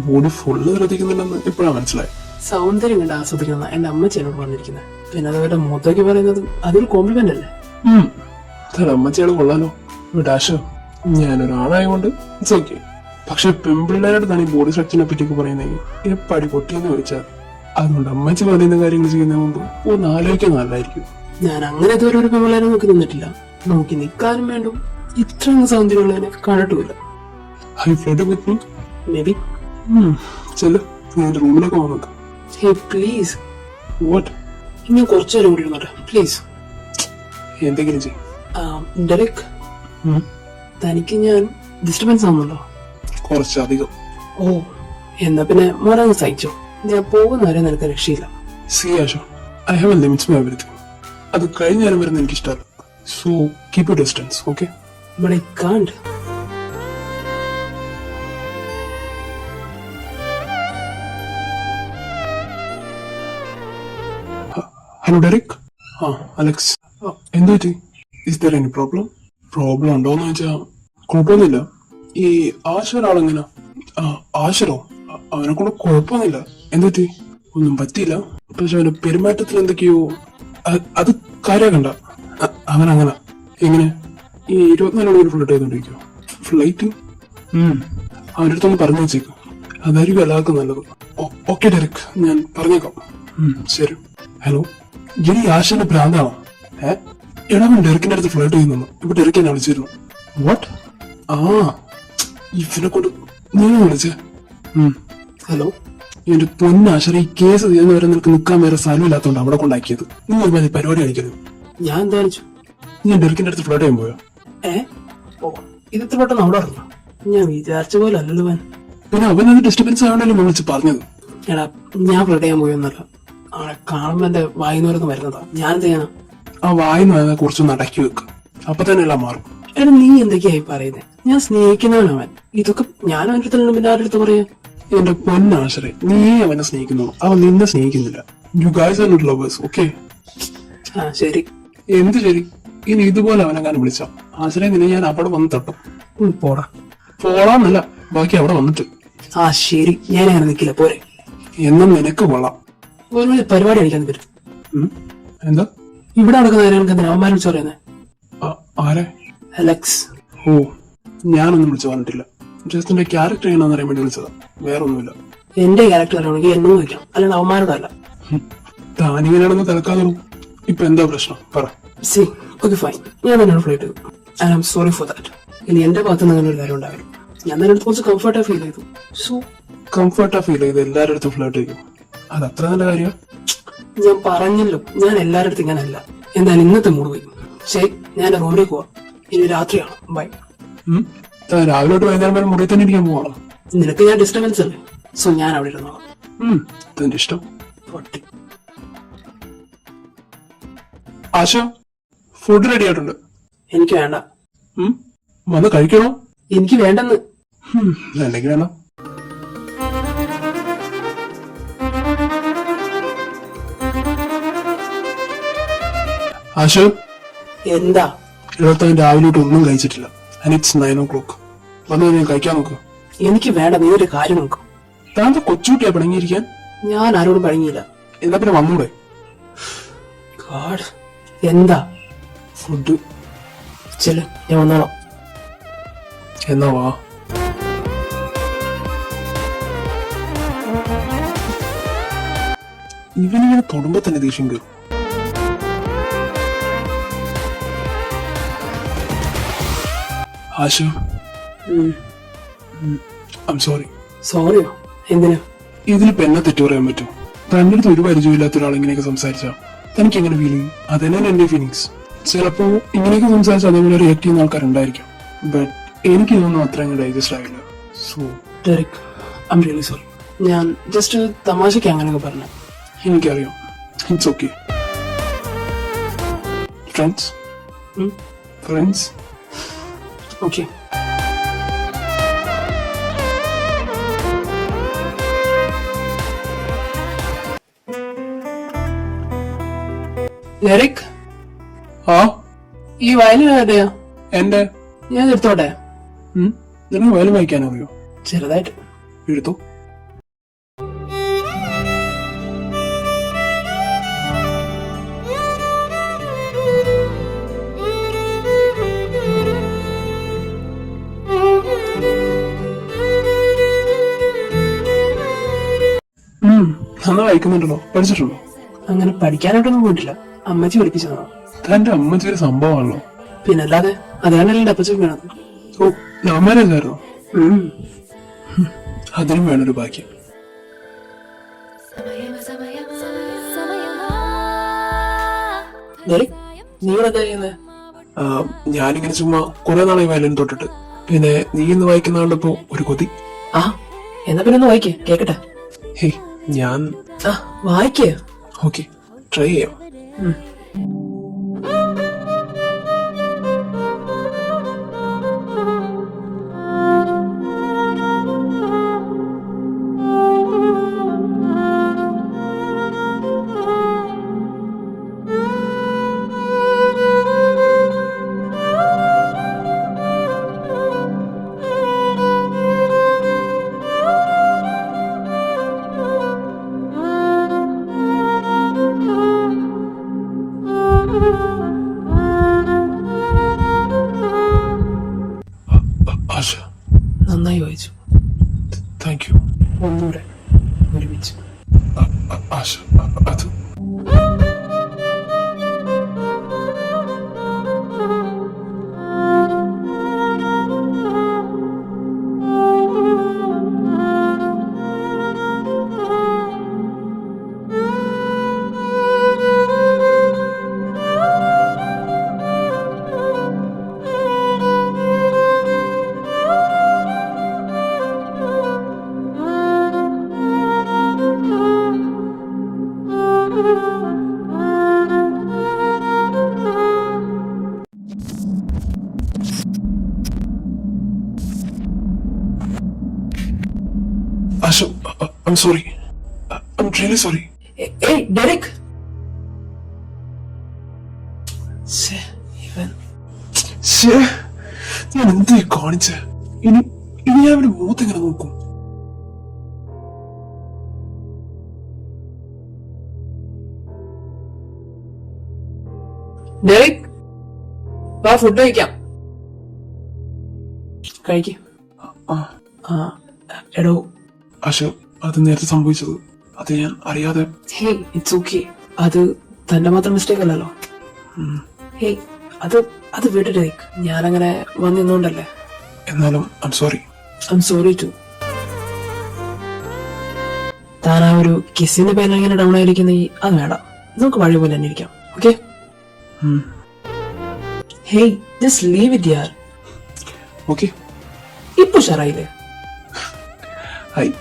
ബോഡി ഫുള്ള് ശ്രദ്ധിക്കുന്നുണ്ടെന്ന് ഇപ്പോഴാണ് മനസ്സിലായി. സൗന്ദര്യം കണ്ട് ആസ്വദിക്കുന്ന എന്റെ അമ്മച്ചി എന്നോട് പറഞ്ഞിരിക്കുന്നത്. പിന്നെ അതുപോലെ മുഖത്തേക്ക് പറയുന്നത് അതൊരു കോംപ്ലിമെന്റ് അല്ലേ? അമ്മച്ചിയാണ് കൊള്ളാലോ. ആശ, ഞാനൊരാളായതുകൊണ്ട് ഇറ്റ്സ് ഓക്കെ. പക്ഷെ പെൺപിള്ളേരുടെ തന്നെ ബോഡി സ്ട്രക്ചറിനെ പറ്റിയൊക്കെ പറയുന്നെങ്കിൽ എപ്പടി പൊട്ടിയെന്ന് ചോദിച്ചാൽ, അതുകൊണ്ട് അമ്മച്ചി പറയുന്ന കാര്യങ്ങൾ ചെയ്യുന്നതിന് മുമ്പ് ഒന്ന് ആലോചിക്കാൻ നല്ലതായിരിക്കും. ഞാൻ അങ്ങനെ ഇതുവരെ ഒരു പെൺപിള്ളേരെ നോക്കി നിന്നിട്ടില്ല. നോക്കി നിൽക്കാനും വേണ്ടും ഇത്രയും സൗന്ദര്യമുള്ളതിനെ കണ്ടിട്ടില്ല. I flood with me may be. ചെല്ലു, ഞാൻ റൂമിലേക്ക് പോകാൻ നോക്കാം. ഹേ പ്ലീസ്. വാട്ട്? ഇനി കുറച്ചു നേരം കൂടി ഇരുന്നോട്ടെ പ്ലീസ്. എന്തെങ്കിലും ചെയ്യും. ഡെറിക്, തനിക്ക് ഞാൻ ഡിസ്റ്റർബൻസ് ആവുന്നുണ്ടോ? കുറച്ചധികം. ഓ, എന്നാ പിന്നെ മോനങ്ങ് സഹിച്ചോ. ഞാൻ പോകുന്നവരെ നിനക്ക് രക്ഷയില്ല. സി ആശോ, I have a limits my everything. അത് കഴിഞ്ഞ നേരം വരുന്ന എനിക്ക് ഇഷ്ടമല്ല. So keep a distance, okay? But I can't. Hello Derek. ആ അലക്സ്, എന്തു പറ്റി? Is there any problem? Problem ഉണ്ടോന്ന് വെച്ചാ കുഴപ്പമൊന്നുമില്ല. ഈ ആശർ ആളെങ്ങനെ? ആശരോ? അവനെ കൊണ്ട് കുഴപ്പമൊന്നുമില്ല. എന്തു പറ്റി? ഒന്നും പറ്റിയില്ല. പക്ഷെ അവന്റെ പെരുമാറ്റത്തിൽ എന്തൊക്കെയോ അത് കാര്യാക്കണ്ട. അവൻ അങ്ങനെ എങ്ങനെ ഈ 24 മണിക്കൂർ ഫ്ലൈറ്റ് ചെയ്തോണ്ടിരിക്കോ? ഫ്ലൈറ്റ് അവൻ്റെ അടുത്തൊന്ന് പറഞ്ഞു വെച്ചേക്കും. അതായിരിക്കും എല്ലാവർക്കും നല്ലത്. ഓക്കെ ഡെറിക്, ഞാൻ പറഞ്ഞേക്കാം. ശരി. ഹലോ, ഇനി ആശന്റെ ഭ്രാന്താണോ? എടാ, അവൻ ഡെറിക്കിന്റെ അടുത്ത് ഫ്ലൈറ്റ് ചെയ്യുന്നു. ഇപ്പൊ ഡെറിക്ക് എന്നെ വിളിച്ചിരുന്നു. വാട്ട്? ആ, ഇവനെ കൊണ്ട് നീ വിളിച്ചേ? ഹലോ, എന്റെ പൊന്നാശര, ഈ കേസ് ചെയ്യുന്നവരെ നിനക്ക് നിൽക്കാൻ വേറെ സ്ഥലമില്ലാത്തോണ്ട് അവിടെ കൊണ്ടാക്കിയത്. നീ ഒരു മതി പരിപാടി കാണിക്കരുത്. ഞാൻ എന്താ വെച്ചു? നീ ഡെറിക്കിന്റെ അടുത്ത് ഫ്ലൈറ്റ് ചെയ്യാൻ പോയോ? ഓ, ഇതെത്ര പെട്ടെന്ന് അവിടെ അറിഞ്ഞു? ഞാൻ വിചാരിച്ച പോലെ അല്ലല്ലോ അവൻ. പിന്നെ അവനത് ഡിസ്റ്റർബൻസ് ആവണല്ലോ വിളിച്ച് പറഞ്ഞത്. എടാ, ഞാൻ ഫ്ലഡ് ചെയ്യാൻ പോയൊന്നല്ല. അവനെ കാണുമ്പോ എന്റെ വായിന്നോരൊന്ന് വരുന്നതാ. ഞാൻ എന്ത് ചെയ്യാനാ? ആ വായിന്ന് കുറച്ചൊന്ന് അടക്കി വെക്കും, അപ്പൊ തന്നെ എല്ലാം മാറും. എടാ, നീ എന്തൊക്കെയായി പറയുന്നത്? ഞാൻ സ്നേഹിക്കുന്നവനവൻ. ഇതൊക്കെ ഞാൻ അവൻ്റെ അടുത്ത് പിന്നെ ആരുടെ അടുത്ത് പറയാ? എന്റെ പൊന്നാശ്രേ, നീ അവനെ സ്നേഹിക്കുന്നു, അവൻ നിന്നെ സ്നേഹിക്കുന്നില്ല. You guys are not lovers, okay? ആ ശരി. എന്ത് ശരി? ഇനി ഇതുപോലെ അവനെങ്ങാനും വിളിച്ച ആശ്രയം നിന്നെ ഞാൻ അവിടെ വന്ന് തട്ടും. പോടാ. പോടാന്നല്ല, ബാക്കി അവിടെ വന്നിട്ട്. ആ ശരി, ഞാൻ അങ്ങനെ നിൽക്കില്ല, പോരെ. എന്നും നിനക്ക് കൊള്ളാം. ഒരു പരിപാടി അടിക്കാൻ പറ്റും. എന്താ ഇവിടെ നടക്കുന്ന അവന്മാരെ വിളിച്ചു പറയുന്നേ? ആരെ? അലക്സ്. ഓ, ഞാനൊന്നും വിളിച്ചു പറഞ്ഞിട്ടില്ല. ജസ്റ്റിന്റെ ക്യാരക്ടർ എങ്ങനെയാണെന്ന് അറിയാൻ വേണ്ടി വിളിച്ചതാ, വേറെ ഒന്നുമില്ല. എന്റെ ക്യാരക്ടർ അറിയണമെങ്കിൽ എന്നൊന്നും വയ്ക്കാം, അല്ലാണ്ട് അവന്മാരോടല്ല. താനിങ്ങനെയാണെന്ന് തിളക്കാതെ ഇപ്പൊ എന്താ പ്രശ്നം പറ. സി ഓക്കെ ഫൈൻ, ഞാൻ തന്നെയാണ് ഫ്ലൈറ്റ് ചെയ്തു. I am sorry for that. ഇനി എന്റെ ഭാഗത്ത് നിന്ന് അങ്ങനെ ഒരു കാര്യം ഉണ്ടാവില്ല. ഞാൻ തന്നെ കുറച്ച് കംഫർട്ടാ ഫീൽ ചെയ്തു. സോ കംഫർട്ടാ ഫീൽ ചെയ്ത് എല്ലാവരുടെ അടുത്തും ഫ്ലൈറ്റ് ചെയ്യും, അത് അത്ര നല്ല കാര്യം. ഞാൻ പറഞ്ഞല്ലോ, ഞാൻ എല്ലാവരുടെ അടുത്തും ഇങ്ങനല്ല. എന്തായാലും ഇന്നത്തെ മൂഡ് പോയി. ശരി, ഞാൻ എന്റെ റൂമിലേക്ക് പോവാം. ഇനി രാത്രിയാണ്. ബൈ. രാവിലെ തൊട്ട് വൈകുന്നേരം വരെ മുറിയിൽ തന്നെ ഇരിക്കാൻ പോവാണോ? നിനക്ക് ഞാൻ ഡിസ്റ്റർബൻസ് അല്ലേ, സോ ഞാൻ അവിടെ ഇരുന്നോളാം. തന്റെ ഇഷ്ടം. ആശ, ഫുഡ് റെഡി ആയിട്ടുണ്ട്. എനിക്ക് വേണ്ട. വന്ന് കഴിക്കണോ? എനിക്ക് വേണ്ടെന്ന്. വേണ്ടെങ്കിൽ വേണം. ആശ, എന്താ? ഇരുപത്തവൻ രാവിലെ ഒന്നും കഴിച്ചിട്ടില്ല. And it's 9 o'clock. വന്ന് ഞാൻ കഴിക്കാൻ നോക്ക്. എനിക്ക് വേണ്ട, നീ ഒരു കാര്യം നോക്കും. താങ്കൾ കൊച്ചുകുട്ടിയാ പിണങ്ങിയിരിക്കാൻ? ഞാൻ ആരോടും പിണങ്ങിയില്ല. എന്നാ പിന്നെ വന്നൂടെ? എന്താ? ഫുഡ് ചെല്, ഞാൻ വന്നോളാം. എന്നാ വാ. ഇവനിങ്ങനെ തൊടുമ്പോ തന്നെ ദേഷ്യം കയറും. ആശ, ഐം സോറി. സോറിയോ? എന്തിനാ? ഇതിലിപ്പോ എന്നെ തെറ്റു പറയാൻ പറ്റും? തന്റെ അടുത്ത് ഒരു പരിചയമില്ലാത്ത ഒരാൾ ഇങ്ങനെയൊക്കെ സംസാരിച്ചാ തനിക്ക് എങ്ങനെ ഫീൽ ചെയ്യും? അതന്നെയാണ് എന്റെ ഫീലിങ്സ്. ചിലപ്പോ ഇങ്ങനെയൊക്കെ സംസാരിച്ച് അതേപോലെ റിയാക്ട് ചെയ്യുന്ന ആൾക്കാരുണ്ടായിരിക്കും, ബട്ട് എനിക്ക് ഇതൊന്നും അത്ര അങ്ങ് ഡൈജസ്റ്റ് ആയില്ല. സോ ഡെറിക്, ഐം റിയലി സോറി. ഞാൻ ജസ്റ്റ് തമാശക്ക് അങ്ങനെയൊക്കെ പറഞ്ഞു. എനിക്കറിയാം. It's okay. Friends? Friends? Okay. Derek, ഈ വയലിൻ ആരുടെയാ? എന്റെ. ഞാൻ എടുത്തോട്ടെ? നിനക്ക് വയലിൻ വായിക്കാൻ അറിയോ? ചെറുതായിട്ട്. എടുത്തോ. നന്നാ വായിക്കുന്നുണ്ടല്ലോ. പഠിച്ചിട്ടുണ്ടോ? അങ്ങനെ പഠിക്കാനായിട്ടൊന്നും പോയിട്ടില്ല, അമ്മച്ചി പഠിപ്പിച്ചതാണോ? തന്റെ അമ്മച്ചി ഒരു സംഭവമാണല്ലോ. പിന്നല്ലാതെ, അതാണല്ലോ എന്റെ അപ്പച്ചൻ വേണം. ഓ, ലവ് മാരേജ് ആയിരുന്നോ? അതിനും വേണൊരു ഭാഗ്യം. നീ എന്താ ചെയ്യുന്നത്? ഞാനിങ്ങനെ ചുമ്മാ കുറെ നാളായി വയലിൻ തൊട്ടിട്ട്. പിന്നെ നീ ഇന്ന് വായിക്കുന്ന കണ്ടപ്പോ ഒരു കൊതി. ആ, എന്നാ പിന്നെ ഒന്ന് വായിക്കേ, കേക്കട്ടെ. ഹേയ്, ഞാൻ വായിക്കേ. ഓക്കെ, ട്രൈ ചെയ്യാം. Thank you. ഒന്നുകൂടെ ഒരുമിച്ച്. ആശ, അത് ആശ, I'm sorry. I'm really sorry. ഏയ് ഡെറിക്. ഇവൻ ശ്ശേ, ഞാൻ എന്ത് കാണിച്ച? ഇനി ഇനി ഞാൻ അവന്റെ മുഖത്ത് എങ്ങനെ നോക്കും? ഡെറിക്, വാ ഫുഡ് കഴിക്കാം. കഴിക്ക്. ആ എടോ. ആശ, അത് നേരത്തെ സംഭവിച്ചത് അത് ഞാൻ അറിയാതെ. Hey it's okay. അത് തന്റെ മാത്രം മിസ്റ്റേക്ക് അല്ലല്ലോ. ഹേയ് അത് വിട് ഡെറിക്. ഞാനങ്ങനെ വന്നിരുന്നോണ്ടല്ലേ. എന്നാലും I'm sorry. I M sorry too. താൻ ആ ഒരു കിസിന്റെ പേരിൽ ഇങ്ങനെ ഡൗൺ ആയിരിക്കുന്ന അത് വേണ്ട. നമുക്ക് വഴി പോലെ തന്നെ ഇരിക്കാം. Okay. Hey just leave it Yar. Okay. ഇപ്പൊ ഷറായില്ലേ? ഹായ്.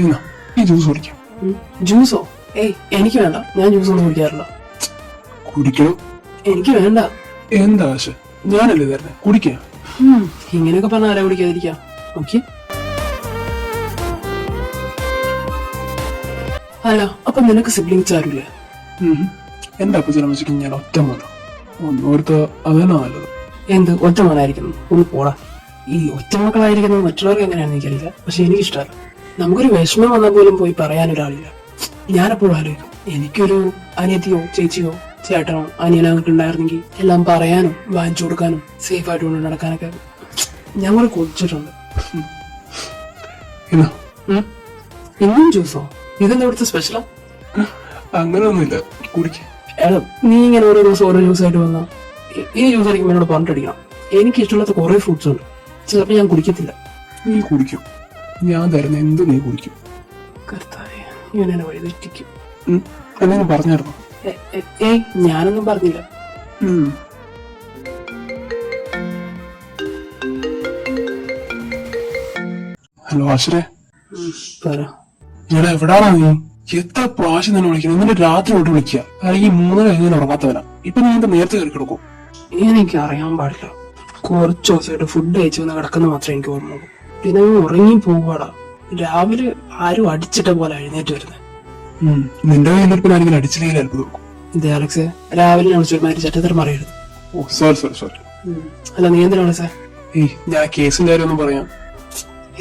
ഇന്നാ ഈ ജ്യൂസ് കുടിക്കാം. ജ്യൂസോ? ഏയ് എനിക്ക് വേണ്ട. ഞാൻ ജ്യൂസ് ഒന്നും കുടിക്കാറില്ല. കുടിക്കണോ? എനിക്ക് വേണ്ട. എന്താ ആശ, ഞാനല്ലേ തരുന്നത്, കുടിക്കാം. ഇങ്ങനെയൊക്കെ പറഞ്ഞാൽ ആരാ കുടിക്കാതിരിക്കാം. ഓക്കെ. അല്ല അപ്പൊ നിനക്ക് സിബ്ലിങ്സ് ആരുമില്ലേ? എന്റെ അപ്പച്ചനെ വെച്ചിട്ട് ഞാൻ ഒറ്റ മോനോ ഒന്നോർത്ത് അതന്നെ നല്ലത്. എന്ത് ഒറ്റ മോനായിരിക്കുന്നു? ഒന്ന് പോടാ. ഈ ഒറ്റ മക്കളായിരിക്കുന്നത് മറ്റുള്ളവർക്ക് എങ്ങനെയാണെന്ന് എനിക്കറിയില്ല. പക്ഷെ എനിക്കിഷ്ടമല്ല. നമുക്കൊരു വിഷമം വന്നാൽ പോലും പോയി പറയാനൊരാളില്ല. ഞാനെപ്പോഴും ആലോചിക്കും, എനിക്കൊരു അനിയത്തിയോ ചേച്ചിയോ ചേട്ടനോ അനിയനോ ഉണ്ടായിരുന്നെങ്കിൽ എല്ലാം പറയാനും വാങ്ങിച്ചു കൊടുക്കാനും സേഫ് ആയിട്ട് കൊണ്ട് നടക്കാനൊക്കെ ഞാൻ കൂടെ കൊതിച്ചിട്ടുണ്ട്. ഇന്നാ ഇന്നും ജ്യൂസോ? ഇതെന്താ ഇവിടുത്തെ സ്പെഷ്യലാ? അങ്ങനെയൊന്നുമില്ല, കുടിക്കാം. എടാ നീ ഇങ്ങനെ ഓരോ ദിവസം ഓരോ ജ്യൂസ് ആയിട്ട് വന്നാ ഈ ജ്യൂസ് അടിക്കുമ്പോൾ എന്നോട് പറഞ്ഞിട്ടടിക്കണം. എനിക്ക് ഇഷ്ടമുള്ള കുറെ ഫ്രൂട്ട്സ് ഉണ്ട്. ചിലപ്പോൾ ഞാൻ കുടിക്കത്തില്ല. നീ കുടിക്കും, ഞാൻ തരുന്ന എന്ത് നീ കുടിക്കും. കർത്താവേ, ഇവനെന്നെ വഴി തെറ്റിക്കും. എന്നെ പറഞ്ഞായിരുന്നു. ഏയ് ഞാനൊന്നും പറഞ്ഞില്ല. ഹലോ ആശ്രേ. പറ. എടാ എവിടാണോ നീ? എത്ര പ്രാവശ്യം തന്നെ വിളിക്കണം. എന്നിട്ട് രാത്രി തൊട്ട് വിളിക്കുക. അല്ലെങ്കിൽ 3 കഴിഞ്ഞാൽ ഉറങ്ങാത്തവനാ. ഇപ്പൊ നീ എന്താ നേരത്തെ കയറി കിടക്കും? എനിക്ക് അറിയാൻ പാടില്ല. കുറച്ച് ദിവസമായിട്ട് ഫുഡ് കഴിച്ചു വന്ന് കിടക്കുന്ന മാത്രമേ എനിക്ക് ഓർമ്മയുള്ളൂ. പിന്നെ ഉറങ്ങി പോവാടാ. രാവിലെ ആരും അടിച്ചിട്ട പോലെ എഴുന്നേറ്റ് വരുന്നത്. നിന്റെ കയ്യിലിരിപ്പിന് ആരെങ്കിലും അടിച്ചില്ലെങ്കിൽ അത്ഭുതം. ഇത് അലക്സേ, രാവിലെ ഞാൻ വിളിച്ചൊരുമാതിരി ചട്ടത്തരം പറയരുത്. ഓ സോറി. അല്ല നീ എന്തിനാ വിളിച്ചേ? ഏയ് ഞാൻ കേസിന്റെ കാര്യം ഒന്നും പറയാം.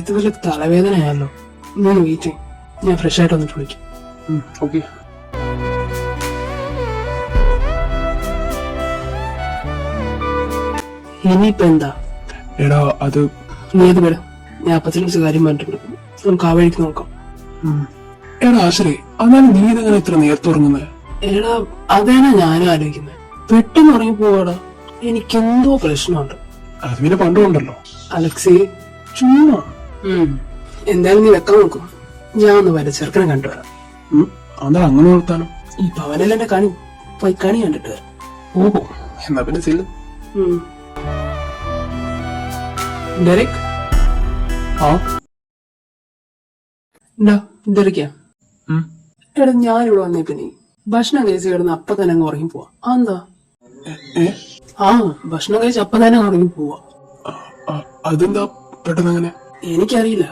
ഇത് വലിയ തലവേദനയാണല്ലോ. നീ വെയിറ്റ്, ഞാൻ ഫ്രഷ് ആയിട്ട് വന്നിട്ട് വിളിക്കാം. ഓക്കെ. ഇനിയിപ്പോ എന്താ? എടാ അത് നീ അത് വിട. ഞാൻ അപ്പച്ചനെ വിളിച്ച കാര്യം പറഞ്ഞിട്ടുണ്ട്. നമുക്ക് ആ വഴിക്ക് നോക്കാം. എടാ ആശ്രേ, എന്നാലും നീ ഇതെങ്ങനെ ഇത്ര നേരത്തെ ഉറങ്ങുന്നത്? എടാ അതാണ് ഞാനും ആലോചിക്കുന്നത്. പെട്ടെന്ന് ഉറങ്ങി പോവാടാ. എനിക്കെന്തോ പ്രശ്നമുണ്ട്. അത് പിന്നെ പണ്ടുണ്ടല്ലോ. അലക്സി ചുമ്മാ. എന്തായാലും നീ വെക്കാൻ നോക്കും. ഞാൻ ഒന്ന് വരെ ചെറുക്കനെ കണ്ടുവരാം. അതാ അങ്ങനെ ഓർത്താനോ? ഈ പവനിൽ എന്റെ കണി പോയി കണി കണ്ടിട്ട് വരാം. ഓഹോ, എന്നാ പിന്നെ ചെല്ല്. ഡെറിക്. ആ ഡെറിക്കാ. എടാ ഞാനിവിടെ വന്നേക്ക് നീ ഭക്ഷണം കഴിച്ച് കിടന്ന് അപ്പൊ തന്നെ അങ്ങ് ഉറങ്ങി പോവാ. എന്താ? ഭക്ഷണം കഴിച്ച് അപ്പൊ തന്നെ ഉറങ്ങി പോവാ. അതെന്താ പെട്ടെന്ന് അങ്ങനെ? എനിക്കറിയില്ല.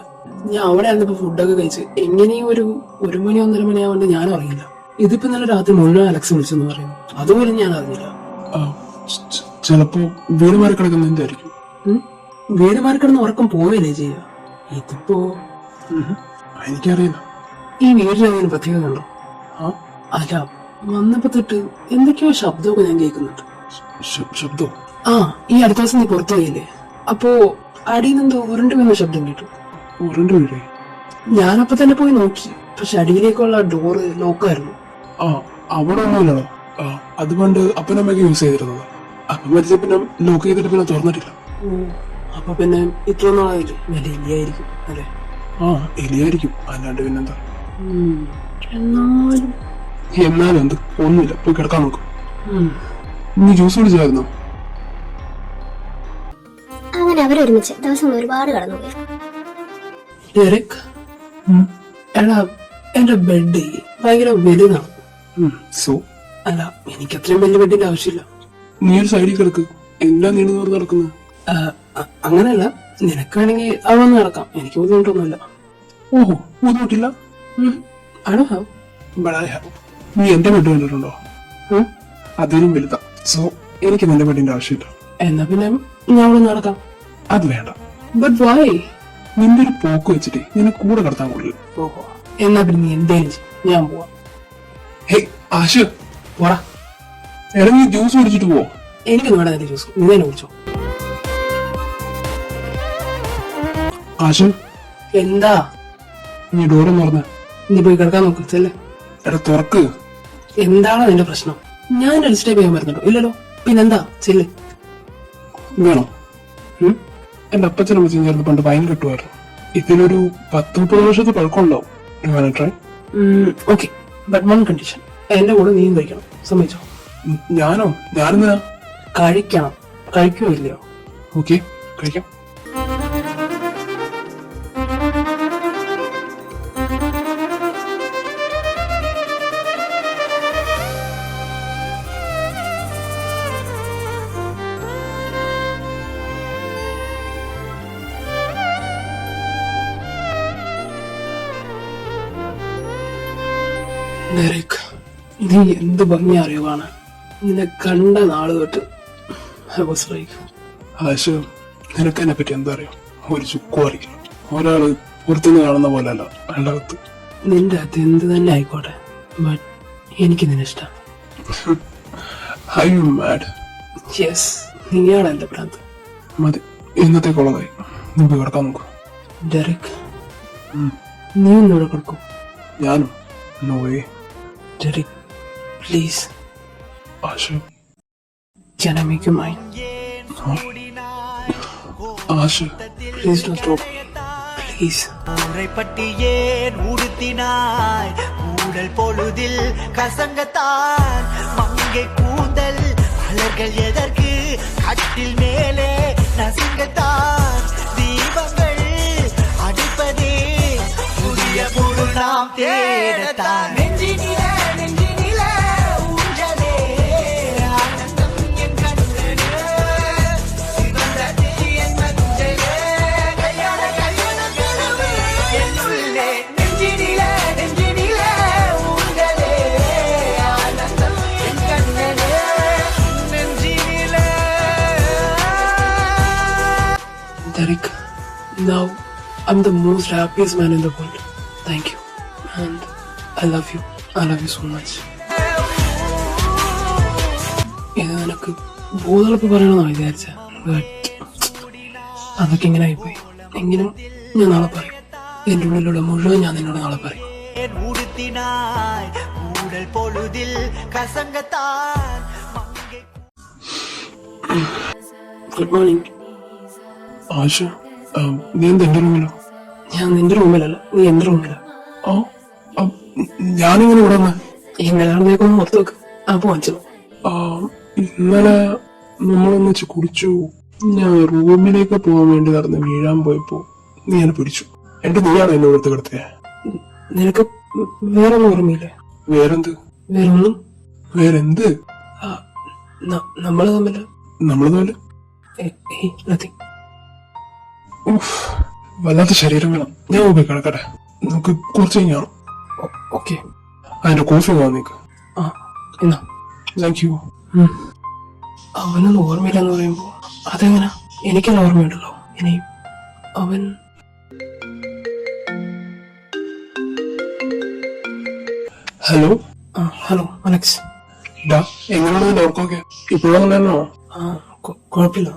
ഞാൻ അവിടെ ആയിരുന്നപ്പോ ഫുഡൊക്കെ കഴിച്ച് എങ്ങനെയും ഒരു 1 മണി 1:30 മണിയാവുകൊണ്ട് ഞാൻ അറിയില്ല. ഇതിപ്പോ ഇന്നലെ രാത്രി മുഴുവൻ അലക്സ് വിളിച്ചെന്ന് പറയുന്നു. അതുപോലും ഞാൻ അറിഞ്ഞില്ല. ചിലപ്പോ വീട് മാറി കിടക്കുന്ന എന്തായിരിക്കും? വീട് മാറി കിടന്ന് ഉറക്കം പോവുകയല്ലേ ചെയ്യുക. ഇതിപ്പോ എനിക്കറിയില്ല. ഈ വീടിന് പ്രത്യേകത ഉണ്ടോ? അല്ല, വന്നപ്പോ തൊട്ട് എന്തൊക്കെയോ ശബ്ദമൊക്കെ ഞാൻ കേൾക്കുന്നുണ്ട്. ശബ്ദോ? ഈ അടുത്ത ദിവസം നീ പുറത്തു പോയില്ലേ? അപ്പോ അടിയിൽ നിന്നെന്തോ ഉരുണ്ട് വീണ ശബ്ദം കേട്ടു. ഉരുണ്ട് വീഴേ? ഞാനപ്പോ തന്നെ പോയി നോക്കി, പക്ഷെ അടിയിലേക്കുള്ള ഡോറ് ലോക്കായിരുന്നു. ആ, അവിടെ ഒന്നുമില്ലല്ലോ. ആ, അതുകൊണ്ട് അപ്പനമ്മയ്ക്ക് യൂസ് ചെയ്തിരുന്നത്. അപ്പം മരിച്ച പിന്നെ ലോക്ക് ചെയ്തിട്ട് പിന്നെ തുറന്നിട്ടില്ല. ഓ, അപ്പൊ പിന്നെ ഇത്ര നാളായിട്ട് വല്ല ഇല്ലായിരിക്കും അല്ലെ? ആ, എലിയായിരിക്കും, അല്ലാണ്ട് പിന്നെന്താ. എന്നാലും എന്നാലും എന്ത്, ഒന്നുമില്ല, പോയി കിടക്കാൻ നോക്കും. ഉം. നീ ജ്യൂസ് കുടിച്ചായിരുന്നോ? അങ്ങനെ അവരൊരുമിച്ച് ദിവസം ഒരുപാട് കടന്നുപോയി. ഡെറിക്, എടാ എന്റെ ബെഡ് ഭയങ്കര വലുതാണ്. സോ അല്ല, എനിക്ക് അത്രയും വലിയ ബെഡിന്റെ ആവശ്യമില്ല. നീ ഒരു സൈഡിൽ കിടക്ക്, എല്ലാം നീണ്ടു തുറന്ന് നടക്കുന്നത്. അങ്ങനെയല്ല, നിനക്കാണെങ്കിൽ അവന്ന് നടക്കാം, എനിക്ക് ബുദ്ധിമുട്ടൊന്നുമില്ല. ഓഹോ, ബുദ്ധിമുട്ടില്ല. ആണോ? നീ എന്റെ ബെഡ് കണ്ടിട്ടുണ്ടോ? അതിനും വലുതാ. സോ എനിക്ക് നിന്റെ ബെഡിന്റെ ആവശ്യമില്ല. എന്നാ പിന്നെ ഞാൻ അവിടെ നടക്കാം. അത് വേണ്ട. But why? നിന്റെ ഒരു പോക്ക് വെച്ചിട്ട് നിന്നെ കൂടെ കടത്താൻ കൊള്ളില്ല. ഓഹോ, എന്നാ പിന്നെ നീ എന്തേലും ചെയ്യും, ഞാൻ പോവാം. ഹേ ആശു, പോടാ. എടാ നീ ജ്യൂസ് കുടിച്ചിട്ട് പോ. എനിക്കൊന്നും വേണ്ട നിന്റെ ജ്യൂസ്, നീ തന്നെ കുടിച്ചോ. ആശു, എന്താ? നീ ഡോറൊന്ന് തുറന്ന്. നീ പോയി കിടക്കാൻ നോക്ക്, ചെല്ലേ. എടാ തുറക്ക്. എന്താണ് നിന്റെ പ്രശ്നം? ഞാൻ രജിസ്റ്റർ ചെയ്യാൻ പറ്റുന്നുണ്ടോ? ഇല്ലല്ലോ, പിന്നെന്താ? ചെല്ല്. വേണോ? എന്റെ അപ്പച്ചനും അമ്മച്ചും ചേർന്ന് പണ്ട് വൈൻ കിട്ടുമായിരുന്നു. ഇതിനൊരു 10-30 വർഷത്തെ പഴക്കമുണ്ടാവും. Try. Okay, but one condition, എന്റെ കൂടെ നീയും കഴിക്കണം, സമ്മതിച്ചോ? ഞാനോ? ഞാനെന്തിനാ? കഴിക്കണം. കഴിക്കോ ഇല്ലയോ? ഓക്കെ, കഴിക്കാം. ഡെറിക്, നീ എന്ത് ഭംഗി അറിയോ കാണാൻ. നിന്നെ കണ്ട നാള് തൊട്ട് ആശു, നിനക്ക് എന്നെ പറ്റി എന്താ അറിയാം? ഒരു ചുക്കും അറിയില്ല. ഒരാള് പുറത്തുനിന്ന് കാണുന്ന പോലെയല്ല അയാളകത്ത്. നിന്റെ അകത്ത് എന്ത് തന്നെ ആയിക്കോട്ടെ, ബട്ട് എനിക്ക് നിന്നെ ഇഷ്ടം. I U mad? യെസ്, നീയാണ് എന്റെ ഭ്രാന്ത്. മതി, ഇന്നത്തേക്കുള്ളതായി. നീ പോയി കിടക്കാൻ നോക്കൂ. ഡെറിക്, നീ ഒന്നിവിടെ കിടക്കും. ഞാനും? No way. Derek, please. Ashu, can I make you mine? ആശു, Please don't stop me. Please. உரைப்பட்டி ஏன் உடுத்தினாய் கூடல் பொழுதில் கசங்கத்தான் மங்கை கூந்தல் மலர்கள் எதற்கு கட்டில் மேலே நசுங்கத்தான் தீபங்கள் அடிப்பதே புதிய பொருள் நாம் தேடத்தான் நெஞ்சினில நெஞ்சினில ஊஞ்சலே ஆனந்தம் என் கண்ணிலே சிவந்தது என் மஞ்சளே கல்யாண கல்யாண கனவு என் உள்ளே நெஞ்சினில நெஞ்சினில ஊஞ்சலே ஆனந்தம் என் கண்ணிலே நெஞ்சினில Derek, now I'm the most happiest man in the world. Thank you. And I love you. I love you so much. ഇത് നിനക്ക് ഭൂതളപ്പ് പറയണമെന്നാണ് വിചാരിച്ച, ബട്ട് അതൊക്കെ ഇങ്ങനെ ആയിപ്പോയി. എങ്കിലും ഞാൻ നാളെ പറയും. എന്റെ ഉള്ളിലുള്ള മുഴുവൻ ഞാൻ നിന്നോട് നാളെ പറയും. உடுத்தினாய் கூடல் பொழுதில் கசங்கத்தான் மங்கை ഗുഡ് മോർണിംഗ്. ആശു, നീ എന്താ എന്റെ റൂമിലോ? ഞാൻ നിന്റെ റൂമിലല്ല, നീ എന്റെ റൂമില. ആ, ഞാനിങ്ങനെ ഇവിടെ വന്നേ. എങ്ങനെയാണെന്നൊക്കെ ഒന്ന് ഓർത്ത് വെക്ക്. അപ്പൊ വാങ്ങിച്ചോ. ഇന്നലെ നമ്മളൊന്നിച്ച് കുടിച്ചു. ഞാൻ റൂമിലേക്ക് പോകാൻ വേണ്ടി നടന്ന് വീഴാൻ പോയപ്പോ നീ എന്നെ പിടിച്ചു. നീയാണ് എന്നെ എടുത്ത് കിടത്തിയ. നിനക്ക് വേറൊന്നും ഓർമ്മയില്ലേ? വേറെന്ത്? വേറൊന്നും? വേറെന്ത്? നമ്മള് തമ്മില് nothing. വല്ലാത്ത ശരീരം വേണം. ഞാൻ പോയി കിടക്കട്ടെ, നമുക്ക് കുറച്ച് കഴിഞ്ഞാണ്. ഓക്കെ, അതിന്റെ കോഫി വാങ്ങിക്ക്. ആ എന്നാ. Thank you. അവനൊന്നും ഓർമ്മയില്ലെന്ന് പറയുമ്പോ അതെങ്ങനെ? എനിക്കെല്ലാം ഓർമ്മയുണ്ടല്ലോ. ഇനി അവൻ ഹലോ. Hello Alex. എങ്ങനെയാണ് നിന്റെ ഓർക്കൊക്കെ? ഇപ്പോഴാണല്ലോ. കുഴപ്പമില്ല,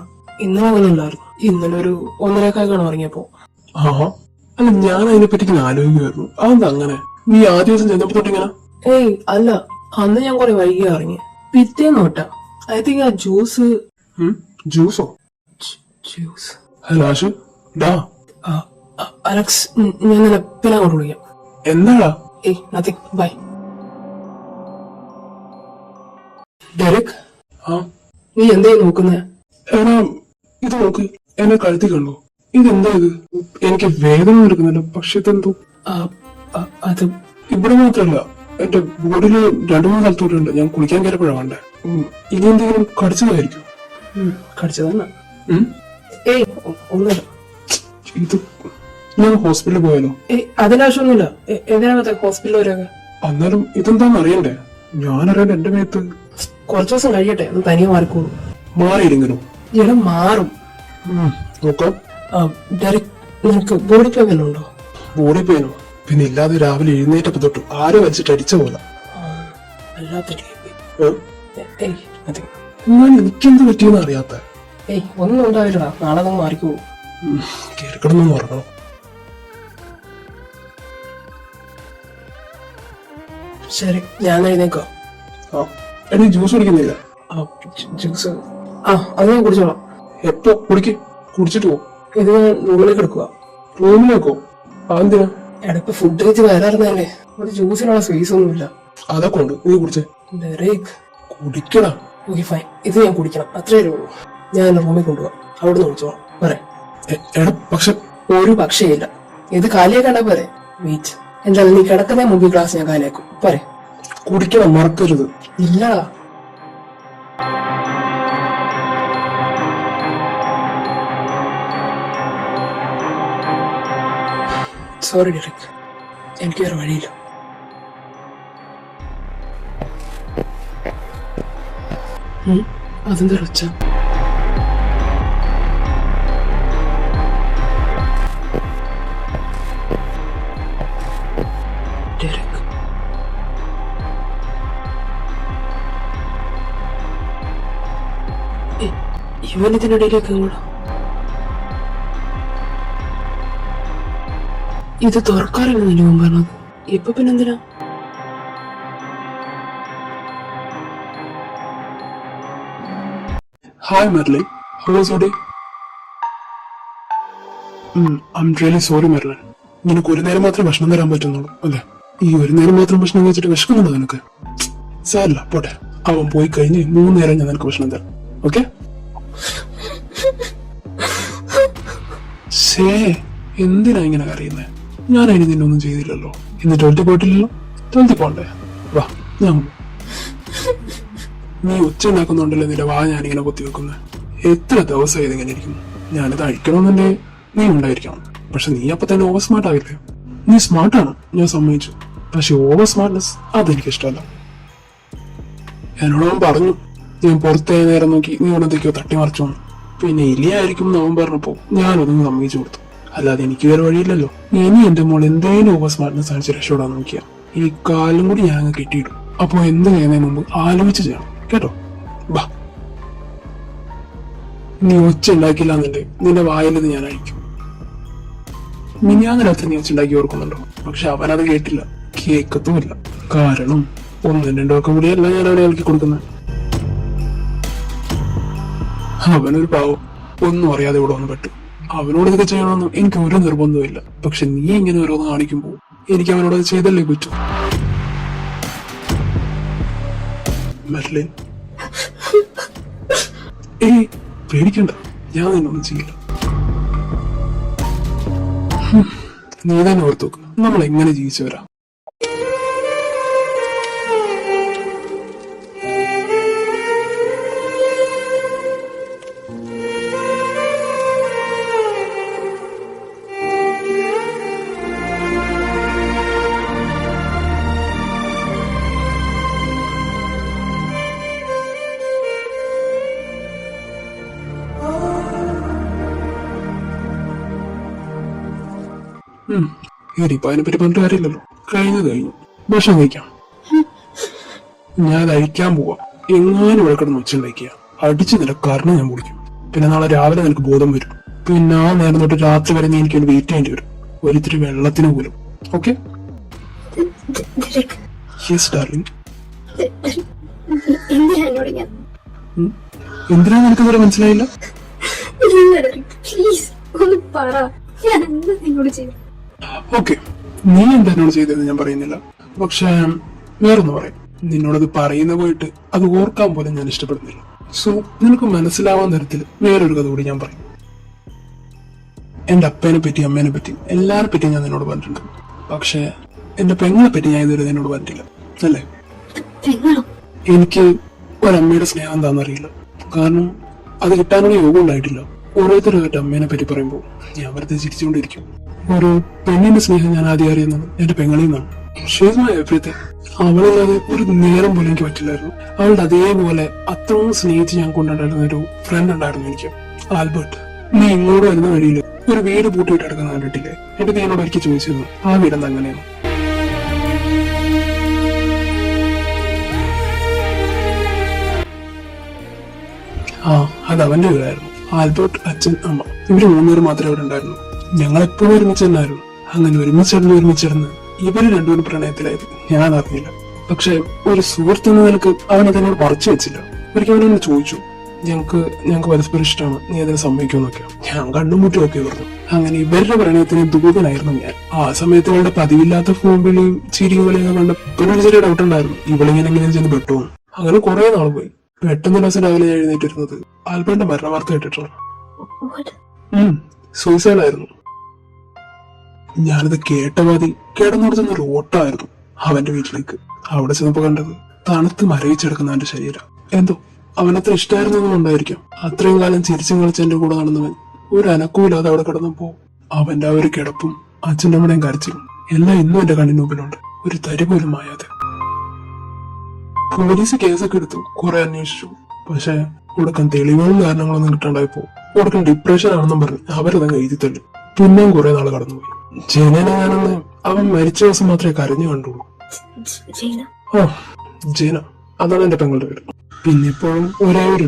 ഇന്നലെ അങ്ങനെ ഉണ്ടായിരുന്നു. ഇന്നലെ ഒരു 1:30 കാണും ഇറങ്ങിയപ്പോ. ആഹാ, അല്ല ഞാൻ അതിനെപ്പറ്റി ഇങ്ങനെ ആലോചിക്കുമായിരുന്നു. അതെന്താ അങ്ങനെ? നീ ആദ്യ ദിവസം ചെന്നപ്പോ തൊട്ടിങ്ങനെ? ഏയ് അല്ല, അന്ന് ഞാൻ കുറെ വൈകി ഇറങ്ങി. പിറ്റേന്ന് തൊട്ടാ ഐ തിങ്ക് ആ ജ്യൂസ്. ജ്യൂസോ? ജ്യൂസ്. ഹലോ ആശു, ഡാ. അലക്സ്, ഞാൻ നിന്നെ പിന്നെ അങ്ങോട്ട് വിളിക്കാം. എന്താടാ? ഏയ് നത്തിങ്, ബൈ. ഡെറിക്, ആ നീ എന്തായി നോക്കുന്നേ? എടാ, ഇത് നോക്ക്, എന്നെ കഴുത്തി കണ്ടോ? ഇതെന്താ ഇത്? എനിക്ക് വേദന എടുക്കുന്നില്ല, പക്ഷെ ഇതെന്തോ. അത് ഇവിടെ മാത്രല്ല, എന്റെ ബോഡിയില് 2-3 സ്ഥലത്തോട്ടുണ്ട്. ഞാൻ കുളിക്കാൻ കയറപ്പോഴാ വേണ്ടേ. ഇനി എന്തെങ്കിലും കടിച്ചതായിരിക്കും. കടിച്ചതന്നെ. ഏയ് ഒന്നുമില്ല. ഇത് ഞാൻ ഹോസ്പിറ്റലിൽ പോയാലോ? ഏയ് അതിനാവശ്യമൊന്നുമില്ല. എന്തിനാ ഹോസ്പിറ്റലിൽ വരെയൊക്കെ? അന്നാലും ഇതെന്താന്ന് അറിയണ്ടേ? ഞാനറിയാണ്ട് എന്റെ മേത്ത്. കുറച്ചു ദിവസം കഴിയട്ടെ, അത് തനിയെ മാറിക്കോളൂ. മാറിയില്ലെങ്കിലും ഇവിടെ മാറും. നോക്കാം. ഡെറിക്, നിനക്ക് ബോഡി പെയിൻ വല്ലതും ഉണ്ടോ? ബോഡി പെയിനോ? പിന്നെ ഇല്ലാതെ രാവിലെ എഴുന്നേറ്റപ്പോ തൊട്ടു ആരോ വലിച്ചിട്ട് അടിച്ച പോലെ. ഞാൻ എനിക്കെന്ത് പറ്റിയെന്ന് അറിയാത്ത. ഏയ് ഒന്നും ഉണ്ടാവില്ലടാ, നാളെ നിങ്ങൾ മാറിക്കോളൂ. കേറിക്കിടന്നു ഉറങ്ങണം. ശരി, ഞാൻ എഴുന്നേക്കാം. എടി ജ്യൂസ് കുടിക്കുന്നില്ല? ജ്യൂസ് അത് ഞാൻ കുടിച്ചോളാം. എപ്പോ കുടിച്ചിട്ട് പോ. ഇത് ഞാൻ റൂമിലേക്ക് എടുക്കുക. റൂമിലേക്കോ? അതെന്തിനാ? ഇടയ്ക്ക് ഫുഡ് കഴിച്ച് വരാറുന്നല്ലേ, ഒരു ജ്യൂസിനുള്ള സ്പേസ് ഒന്നുമില്ല. അതൊക്കെ ഉണ്ട്, നീ കുടിച്ചേ. കുടിക്കടാ. ഓക്കെ ഫൈൻ, ഇത് ഞാൻ കുടിക്കണം, അത്രേ ഉള്ളൂ. ഞാൻ എന്റെ റൂമിൽ കൊണ്ടുപോകാം, അവിടുന്ന് കുടിച്ചോളാം. പോരെ? എടാ പക്ഷെ. ഒരു പക്ഷേയില്ല, ഇത് കാലിയാക്കണ്ട. പോരെ? വെയിറ്റ്, എന്തായാലും നീ കിടക്കുന്ന മുമ്പ് ഗ്ലാസ് ഞാൻ കാലിയാക്കും. പോരെ? കുടിക്കണം, മറക്കരുത്. ഇല്ലടാ. സോറി ഡെറിക്, എനിക്ക് വേറെ വഴിയില്ല. അതെന്താ ഒച്ച? ഡെറിക്, ഇവൻ ഇതിനിടയിലേക്ക് കൂടാ. ഇത് തുറക്കാറില്ലെന്നല്ലേ മുമ്പ് പറഞ്ഞത്, ഇപ്പൊ പിന്നെന്തിനാ? Hi Merlin, how was your day? I am really sorry Merlin. നിനക്ക് ഒരു നേരം മാത്രമേ ഭക്ഷണം തരാൻ പറ്റുന്നുള്ളൂ അല്ലേ? ഈ ഒരു നേരം മാത്രം ഭക്ഷണം കഴിച്ചിട്ട് വിശക്കുന്നുണ്ടോ നിനക്ക്? സാരല്ല, പോട്ടെ. അവൻ പോയി കഴിഞ്ഞ് 3 നേരം ഞാൻ നിനക്ക് ഭക്ഷണം തരാം. ഓക്കെ? എന്തിനാ ഇങ്ങനെ കരയുന്നേ? ഞാൻ അതിന് നിന്നൊന്നും ചെയ്തില്ലല്ലോ. ഇന്ന് 12 പോയിട്ടില്ലല്ലോ. 12 പോണ്ടേ? വാ, ഞാൻ. നീ ഒച്ച ഉണ്ടാക്കുന്നുണ്ടല്ലോ നിന്റെ വാ ഞാനിങ്ങനെ കുത്തിവെക്കുന്നത്. എത്ര ദിവസമായി ഇതിങ്ങനെ ഇരിക്കുന്നു. ഞാനിത് അഴിക്കണമെന്നെ നീ ഉണ്ടായിരിക്കണം. പക്ഷെ നീ അപ്പൊ തന്നെ ഓവർ സ്മാർട്ട് ആവില്ലേ? നീ സ്മാർട്ടാണ്, ഞാൻ സമ്മതിച്ചു. പക്ഷെ ഓവർ സ്മാർട്ട്നെസ് അതെനിക്ക് ഇഷ്ടമല്ല. എന്നോട് അവൻ പറഞ്ഞു, ഞാൻ പുറത്തേ നേരം നോക്കി നീ ഇവിടത്തേക്കോ തട്ടി മറിച്ചു. പിന്നെ ഇലിയായിരിക്കും എന്ന് അവൻ പറഞ്ഞപ്പോ ഞാനതൊന്ന് സമ്മതിച്ചു കൊടുത്തു. അല്ലാതെ എനിക്ക് വേറെ വഴിയില്ലല്ലോ. ഇനി എന്റെ മോൾ എന്തേലും ഓവർ സ്മാർട്ട്നെസ് കാണിച്ച് രക്ഷപ്പെടാൻ നോക്കിയാ ഈ കാലും കൂടി ഞാൻ അങ്ങ് കെട്ടിയിടും. അപ്പൊ എന്ത് ചെയ്യുന്നതിന് മുമ്പ് ആലോചിച്ച് ചെയ്യണം, കേട്ടോ? ബാ. നീ ഒച്ച ഉണ്ടാക്കില്ല എന്നുണ്ടെ നിന്റെ വായിലത് ഞാൻ അഴിക്കും. മിനിയാന്നരാത്രി നീ ഒച്ച ഉണ്ടാക്കി ഓർക്കുന്നുണ്ടോ? പക്ഷെ അവനത് കേട്ടില്ല, കേൾക്കത്തുമില്ല. കാരണം 1-2 ഒക്കെ കൂടിയല്ല ഞാൻ അവനെ ഇളക്കി കൊടുക്കുന്നത്. അവനൊരു പാവം, ഒന്നും അറിയാതെ ഇവിടെ വന്ന് പെട്ടു. അവനോട് ഇതൊക്കെ ചെയ്യണമെന്നും എനിക്ക് ഒരു നിർബന്ധമില്ല. പക്ഷെ നീ ഇങ്ങനെ ഓരോന്ന് കാണിക്കുമ്പോ എനിക്ക് അവനോട് അത് ചെയ്തല്ലേ പറ്റൂ. മെർലിൻ, ഏയ് പേടിക്കണ്ട, ഞാൻ നിന്നൊന്നും ചെയ്യില്ല. നീ തന്നെ ഓർത്തു നോക്ക്, നമ്മൾ എങ്ങനെ ജീവിച്ചവരാ. ഇനിയിപ്പോ അതിനെപ്പറ്റി പറഞ്ഞിട്ട് കാര്യമില്ലല്ലോ. കഴിഞ്ഞു. ഭക്ഷണം കഴിക്കാം. ഞാൻ അഴിക്കാൻ പോവാം. എങ്ങാനും ഇവിടെ കിടന്ന് വെച്ചുണ്ടാക്കിയ അടിച്ചു നിന്റെ കാരണം ഞാൻ കുടിക്കും. പിന്നെ നാളെ രാവിലെ നിനക്ക് ബോധം വരും. പിന്നെ ആ നേരം തൊട്ട് രാത്രി വരെ നീ എനിക്ക് വേണ്ടി വെയിറ്റ് ചെയ്യേണ്ടി വരും, ഒരിത്തിരി വെള്ളത്തിന് പോലും. ഓക്കെ? Yes darling. എന്തിനാ എന്നോട് ഞാൻ എന്തിനാ നിനക്കതുവരെ മനസ്സിലായില്ല? പ്ലീസ് ഒന്ന് പറ, ഞാൻ എന്താ നിന്നോട് ചെയ്തു? ഓക്കെ, നീ എന്താ എന്നോട് ചെയ്തതെന്ന് ഞാൻ പറയുന്നില്ല, പക്ഷെ വേറൊന്ന് പറയാം. നിന്നോടത് പറയുന്ന പോയിട്ട് അത് ഓർക്കാൻ പോലും ഞാൻ ഇഷ്ടപ്പെടുന്നില്ല. സോ നിനക്ക് മനസ്സിലാവാൻ തരത്തിൽ വേറൊരു കഥ കൂടി ഞാൻ പറയും. എന്റെ അപ്പേനെ പറ്റി, അമ്മേനെ പറ്റി, എല്ലാരെ പറ്റിയും ഞാൻ നിന്നോട് പറഞ്ഞിട്ടുണ്ട്. പക്ഷെ എന്റെ പെങ്ങളെ പറ്റി ഞാൻ ഇതുവരെ നിന്നോട് പറഞ്ഞിട്ടില്ല, അല്ലേ? എനിക്ക് ഒരമ്മയുടെ സ്നേഹം എന്താണെന്നറിയില്ല. കാരണം അത് കിട്ടാനുള്ള യോഗം ഉണ്ടായിട്ടില്ല. ഓരോരുത്തരായിട്ട് അമ്മേനെ പറ്റി പറയുമ്പോൾ ഞാൻ വെറുതെ ചിരിച്ചുകൊണ്ടിരിക്കും. ഒരു പെണ്ണിന്റെ സ്നേഹം ഞാൻ ആദ്യം അറിയുന്നത് എന്റെ പെങ്ങളിൽ നിന്നാണ്. She's my everything. അവളില്ലാതെ ഒരു നേരം പോലും എനിക്ക് പറ്റില്ലായിരുന്നു. അവളുടെ അതേപോലെ അത്രയും സ്നേഹിച്ച് ഞാൻ കൊണ്ടുണ്ടായിരുന്ന ഒരു ഫ്രണ്ട് ഉണ്ടായിരുന്നു എനിക്ക്, ആൽബർട്ട്. നീ ഇങ്ങോട്ട് വരുന്ന വഴിയിൽ ഒരു വീട് പൂട്ടിയിട്ട് കിടക്കുന്ന കണ്ടിട്ടില്ലേ? എന്നിട്ട് നീ എന്നോട് എനിക്ക് ചോദിച്ചിരുന്നു ആ വീടെന്താ അങ്ങനെയാണ്. ആ, അത് അവന്റെ വീടായിരുന്നു. ആൽബർട്ട്, അച്ഛൻ, അമ്മ, ഇവര് 3 പേര് മാത്രമേ അവിടെ ഉണ്ടായിരുന്നു. ഞങ്ങൾ എപ്പോഴും ഒരുമിച്ച് തന്നായിരുന്നു. അങ്ങനെ ഒരുമിച്ചിടന്ന് ഇവര് രണ്ടുപേരും പ്രണയത്തിലായത് ഞാൻ അറിഞ്ഞില്ല. പക്ഷെ ഒരു സുഹൃത്ത് എന്ന നിലക്ക് അവൻ അതിനോട് മറച്ചു വെച്ചില്ല. ഒരിക്കലും അവനോട് ചോദിച്ചു, ഞങ്ങൾക്ക് പരസ്പരം ഇഷ്ടമാണ്, നീ അതിനെ സമ്മതിക്കുമെന്നൊക്കെ. ഞാൻ കണ്ണുമുട്ടി ഒക്കെ പറഞ്ഞു. അങ്ങനെ ഇവരുടെ പ്രണയത്തിന് ദൂതനായിരുന്നു ഞാൻ. ആ സമയത്ത് ഇവളുടെ പതിവില്ലാത്ത ഫോൺ വിളിയും ചിരിയും കളിയൊക്കെ കണ്ടപ്പോൾ ചെറിയ ഡൗട്ട് ഉണ്ടായിരുന്നു, ഇവളിങ്ങനെ എങ്ങനെ ചെന്ന് പെട്ടുപോകും. അങ്ങനെ കുറെ നാൾ പോയി. പെട്ടെന്ന് ദിവസം രാവിലെ എഴുന്നേറ്റിരുന്നത് ആൽബർട്ടിന്റെ മരണ വാർത്ത കേട്ടിട്ടുള്ള സൂയിസൈഡായിരുന്നു. ഞാനത് കേട്ടപാതി കിടന്നോട് ചെന്നൊരു ഓട്ടമായിരുന്നു അവന്റെ വീട്ടിലേക്ക്. അവിടെ ചെന്നപ്പോ കണ്ടത് തണുത്ത് മരവിച്ചെടുക്കുന്ന അവന്റെ ശരീരം. എന്തോ അവനത്ര ഇഷ്ടമായിരുന്നതുകൊണ്ടായിരിക്കാം അത്രയും കാലം ചിരിച്ചും കളിച്ച് എന്റെ കൂടെ നടന്നവൻ ഒരു അനക്കമില്ലാതെ അവിടെ കിടന്നപ്പോ അവന്റെ ആ ഒരു കിടപ്പും അച്ഛൻ്റെ അമ്മയുടെയും കരച്ചിലും എല്ലാം ഇന്നും എന്റെ കണ്ണിന് മുമ്പിലുണ്ട്, ഒരു തരി പോലും മായാതെ. പോലീസ് കേസൊക്കെ എടുത്തു, കുറെ അന്വേഷിച്ചു. പക്ഷെ കൊടുക്കാൻ തെളിവുകളും കാരണങ്ങളൊന്നും കിട്ടാണ്ടായപ്പോ കൊടുക്കാൻ ഡിപ്രഷൻ ആണെന്നും പറഞ്ഞ് അവരതങ്ങ് എഴുതി തള്ളി. പിന്നെയും കുറെ നാൾ കടന്നുപോയി. ജനനെ ഞാനന്ന് അവൻ മരിച്ച ദിവസം മാത്രമേ കരഞ്ഞു കണ്ടുള്ളൂ. ഓ, ജന, അതാണ് എന്റെ പെങ്ങളുടെ വീട്. പിന്നെ ഇപ്പോഴും ഒരേ ഒരു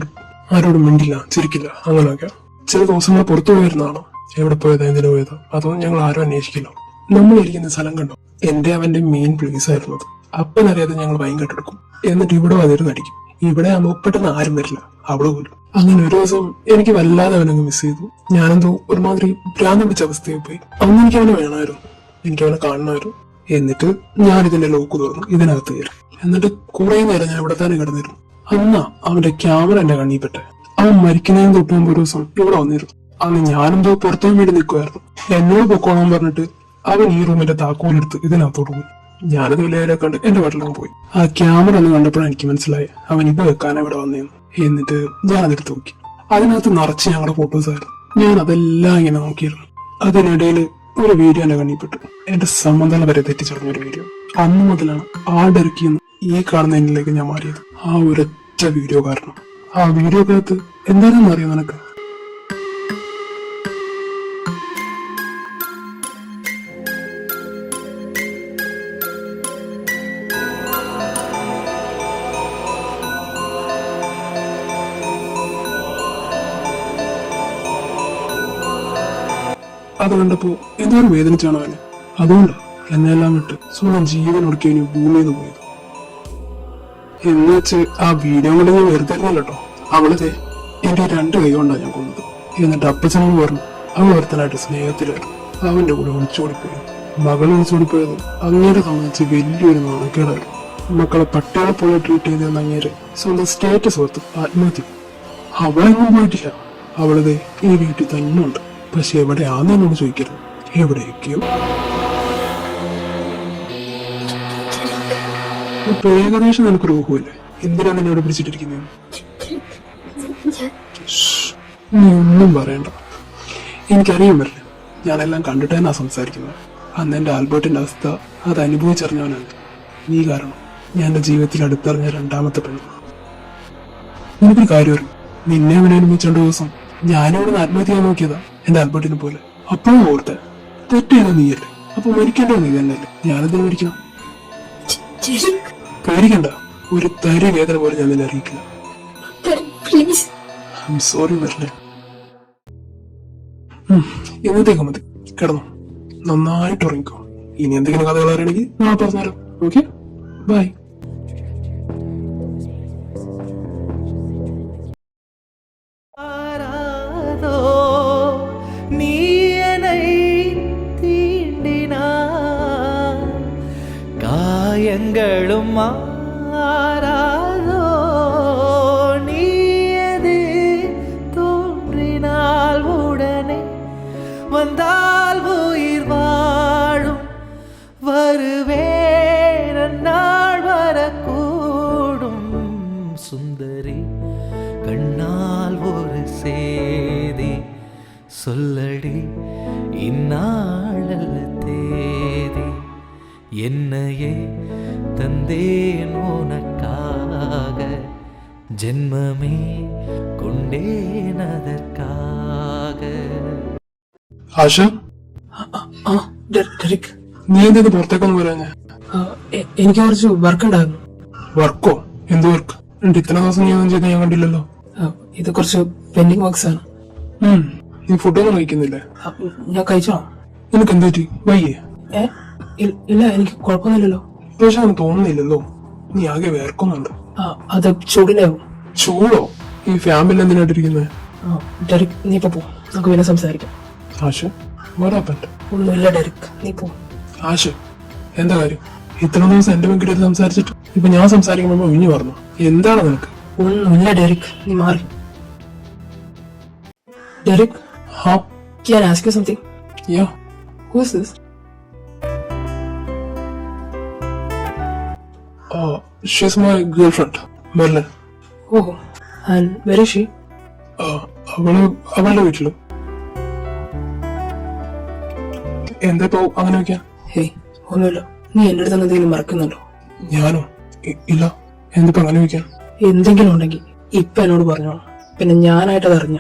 ആരോടും മിണ്ടില്ല, ചിരിക്കില്ല, അങ്ങനെയൊക്കെ. ചില ദിവസങ്ങൾ പുറത്തു പോയിരുന്നാണോ, എവിടെ പോയതാ, എന്തിനു പോയതാ, അതൊന്നും ഞങ്ങൾ ആരും അന്വേഷിക്കില്ല. നമ്മൾ ഇരിക്കുന്ന സ്ഥലം കണ്ടോ, എന്റെ അവന്റെ മെയിൻ പ്ലേസ് ആയിരുന്നു അത്. അപ്പനറിയാതെ ഞങ്ങൾ ഭയങ്കട്ടെടുക്കും, എന്നിട്ട് ഇവിടെ വന്നിരുന്ന് അടിക്കും. ഇവിടെ ആകുമ്പോ പെട്ടെന്ന് ആരും വരില്ല, അവിടെ പോലും. അങ്ങനെ ഒരു ദിവസം എനിക്ക് വല്ലാതെ അവനങ്ങ് മിസ് ചെയ്തു. ഞാനെന്തോ ഒരുമാതിരി ഭ്രാന്ത് പിടിച്ച അവസ്ഥയിൽ പോയി. അന്ന് എനിക്ക് അവനെ വേണമായിരുന്നു, എനിക്ക് അവനെ കാണണമായിരുന്നു. എന്നിട്ട് ഞാൻ ഇതിന്റെ ലോക്ക് തുറന്നു, ഇതിനകത്ത് കയറി. എന്നിട്ട് കുറെ നേരം ഞാൻ ഇവിടെ തന്നെ കിടന്നിരുന്നു. അന്നാ അവന്റെ ക്യാമറ എന്റെ കണ്ണിൽപ്പെട്ടെ. അവൻ മരിക്കുന്നതിന് തൊട്ട് മുമ്പ് ഒരു ദിവസം ഇവിടെ വന്നിരുന്നു. അന്ന് ഞാനെന്തോ പുറത്തു വേണ്ടി നിൽക്കുമായിരുന്നു. എന്നോട് പൊക്കോളാൻ പറഞ്ഞിട്ട് അവൻ ഈ റൂമിന്റെ താക്കോലെടുത്ത് ഇതിനകത്തോട്ട് പോയി. ഞാനത് വിലയിലെ കണ്ട് എന്റെ വീട്ടിലങ്ങ് പോയി. ആ ക്യാമറ ഒന്ന് കണ്ടപ്പോഴാണ് എനിക്ക് മനസ്സിലായി അവൻ ഇത് വെക്കാനാ ഇവിടെ വന്നേന്ന്. എന്നിട്ട് ഞാൻ അതെടുത്ത് നോക്കി. അതിനകത്ത് നിറച്ച് ഞങ്ങളുടെ ഫോട്ടോസ് ആയിരുന്നു. ഞാൻ അതെല്ലാം ഇങ്ങനെ നോക്കിയിരുന്നു. അതിനിടയിൽ ഒരു വീഡിയോ എന്റെ കണ്ണിൽപ്പെട്ടു. എന്റെ സമനില വരെ തെറ്റിച്ചടഞ്ഞ ഒരു വീഡിയോ. അന്ന് മുതലാണ് ആടൊരുക്കിയെന്ന് ഈ കാണുന്ന എന്നിലേക്ക് ഞാൻ മാറിയത്. ആ ഒരൊറ്റ വീഡിയോ കാരണം. ആ വീഡിയോക്കകത്ത് എന്താണെന്ന് അറിയാം നിനക്ക്? അത് കണ്ടപ്പോ എന്തോരം വേദനിച്ചാണ് അവന്. അതുകൊണ്ട് എന്നെല്ലാം വിട്ട് സ്വന്തം ജീവൻ ഒടുക്കി ഭൂമിയിൽ നിന്ന് പോയത്. എന്ന് വെച്ച് ആ വീഡിയോ കൊണ്ട് ഞാൻ വെറുതെ കേട്ടോ. അവളതെ എന്റെ 2 കൈ കൊണ്ടാണ് ഞാൻ കൊന്നത്. എന്നിട്ട് അപ്പച്ചനോട് പറഞ്ഞു അവൾ ഒരുത്തനായിട്ട് സ്നേഹത്തിലായിരുന്നു. അവന്റെ കൂടെ ഒളിച്ചോടിപ്പോയി. മകൾ ഒളിച്ചോടിപ്പോയത് അങ്ങേരെ സംബന്ധിച്ച് വലിയൊരു നാണക്കേടായിരുന്നു. മക്കളെ പട്ടികളെ പോലെ ട്രീറ്റ് ചെയ്തെന്ന് അങ്ങേര് സ്വന്തം സ്റ്റേറ്റസ് ഓർത്ത് ആത്മഹത്യ. അവളെങ്ങും പോയിട്ടില്ല. അവളതെ ഈ വീട്ടിൽ തന്നെ ഉണ്ട്. പക്ഷെ എവിടെയാന്ന് എന്നോട് ചോദിക്കരുത്, എവിടെയൊക്കെയോ. ഇപ്പൊ ഏകദേശം നിനക്ക് രോഗമില്ലേ? എന്തിനാ നിന്നെ ഇവിടെ പിടിച്ചിട്ടിരിക്കുന്നത്? നീ ഒന്നും പറയണ്ട. എനിക്കറിയാൻ പറ്റില്ല, ഞാനെല്ലാം കണ്ടിട്ട് തന്നെ സംസാരിക്കുന്നത്. അന്ന് എന്റെ ആൽബർട്ടിന്റെ അവസ്ഥ അത് അനുഭവിച്ചറിഞ്ഞവനാണ് നീ. കാരണം ഞാൻ എന്റെ ജീവിതത്തിൽ അടുത്തറിഞ്ഞ 2ാമത്തെ പെണ്ണ്. നിനക്കൊരു കാര്യം അറിയും, നിന്നെ അവനെ അനുഭവിച്ച 2 ദിവസം ഞാനിവിടെ ആത്മഹത്യ ചെയ്യാൻ നോക്കിയതാ എന്റെ ആൽബർട്ടിനെ പോലെ. അപ്പോഴും ഓർത്തെ തെറ്റ് ചെയ്ത നീയല്ലേ, അപ്പൊ മരിക്കേണ്ടോ നീ തന്നെയല്ലേ? ഞാനെന്തിനു മരിക്കണം? പേടിക്കണ്ട, ഒരു തരി വേദന പോലെ ഞാൻ നിന്നെ അറിയിക്കില്ല. I M sorry Merlin. ഇന്നത്തേക്ക് മതി, കിടന്നു നന്നായിട്ട് ഉറങ്ങിക്കോ. ഇനി എന്തെങ്കിലും കഥകൾ അറിയണമെങ്കിൽ നാളെ പറഞ്ഞുതരാം. Okay, by. ஆராதோ நீயனை தீண்டினாய் காயங்களும் மாறாதோ நீயது தோன்றினால் உடனே வந்தால் உயிர் வாழும் வருவேன் நாள் வரக்கூடும் சுந்தரி கண்ணால் ஒரு சேதி சொல்லடி இந்நாளல்ல தேதி என்னையே தந்தேன் உனக்காக ஜென்மமே கொண்டேன் அதற்காக. ആശ, ഡെറിക്, നീ എന്തേത് പുറത്തേക്കൊന്നും വരാഞ്ഞ? എനിക്ക് കുറച്ച് വർക്ക് ഉണ്ടായിരുന്നു. വർക്കോ? എന്ത് വർക്ക്? ഇത്ര ദിവസം നീ ഒന്നും ചെയ്ത് ഞാൻ കണ്ടില്ലല്ലോ. ഇത് കുറച്ച് പെൻഡിങ് വർക്ക്സ് ആണ്. നീ ഫുഡൊന്നും കഴിക്കുന്നില്ലേ? ഞാൻ കഴിച്ചോ? നിനക്ക് എന്ത് പറ്റി? വയ്യേ? ഇല്ല, എനിക്ക് കുഴപ്പമൊന്നുമില്ലല്ലോ. പക്ഷെ അവന് തോന്നുന്നില്ലല്ലോ, നീ ആകെ വേർക്കുന്നുണ്ട്. അത് ചൂടിനാവും. ചൂടോ? ഈ ഫാമിലി എന്തിനായിട്ടിരിക്കുന്നത്? ഡെറിക്, നീ ഇപ്പൊ പോ, നമുക്ക് പിന്നെ സംസാരിക്കാം. ആശ, what happened? ഒന്നുമില്ല ഡെറിക്, നീ പോ. ആശ, എന്താ കാര്യം? ഇത്ര ദിവസം എന്റെ വെങ്കിട്ട് സംസാരിച്ചിട്ട് ഇപ്പൊ ഞാൻ സംസാരിക്കുമ്പോ ഒഴിഞ്ഞു പറഞ്ഞു. എന്താണ് നിനക്ക്? ഒന്നുമില്ല ഡെറിക്, നീ മാറി. ഡെറിക്, ഹാ, can I ask you something? yeah, Who is this? she's my girlfriend, Merlin. Oh, and where is she? അവളുടെ വീട്ടില്. എന്താ ഇപ്പൊ അങ്ങനെ വെക്കാൻ? ഹേയ്, ഒന്നുമില്ല. നീ എന്റെ അടുത്ത് എന്തെങ്കിലും മറക്കുന്നുണ്ടോ? ഞാനോ? ഇല്ല. എന്തിപ്പോ അങ്ങനെ വെക്കാൻ? എന്തെങ്കിലും ഉണ്ടെങ്കിൽ ഇപ്പൊ എന്നോട് പറഞ്ഞോളാം. പിന്നെ ഞാനായിട്ട് അത് അറിഞ്ഞ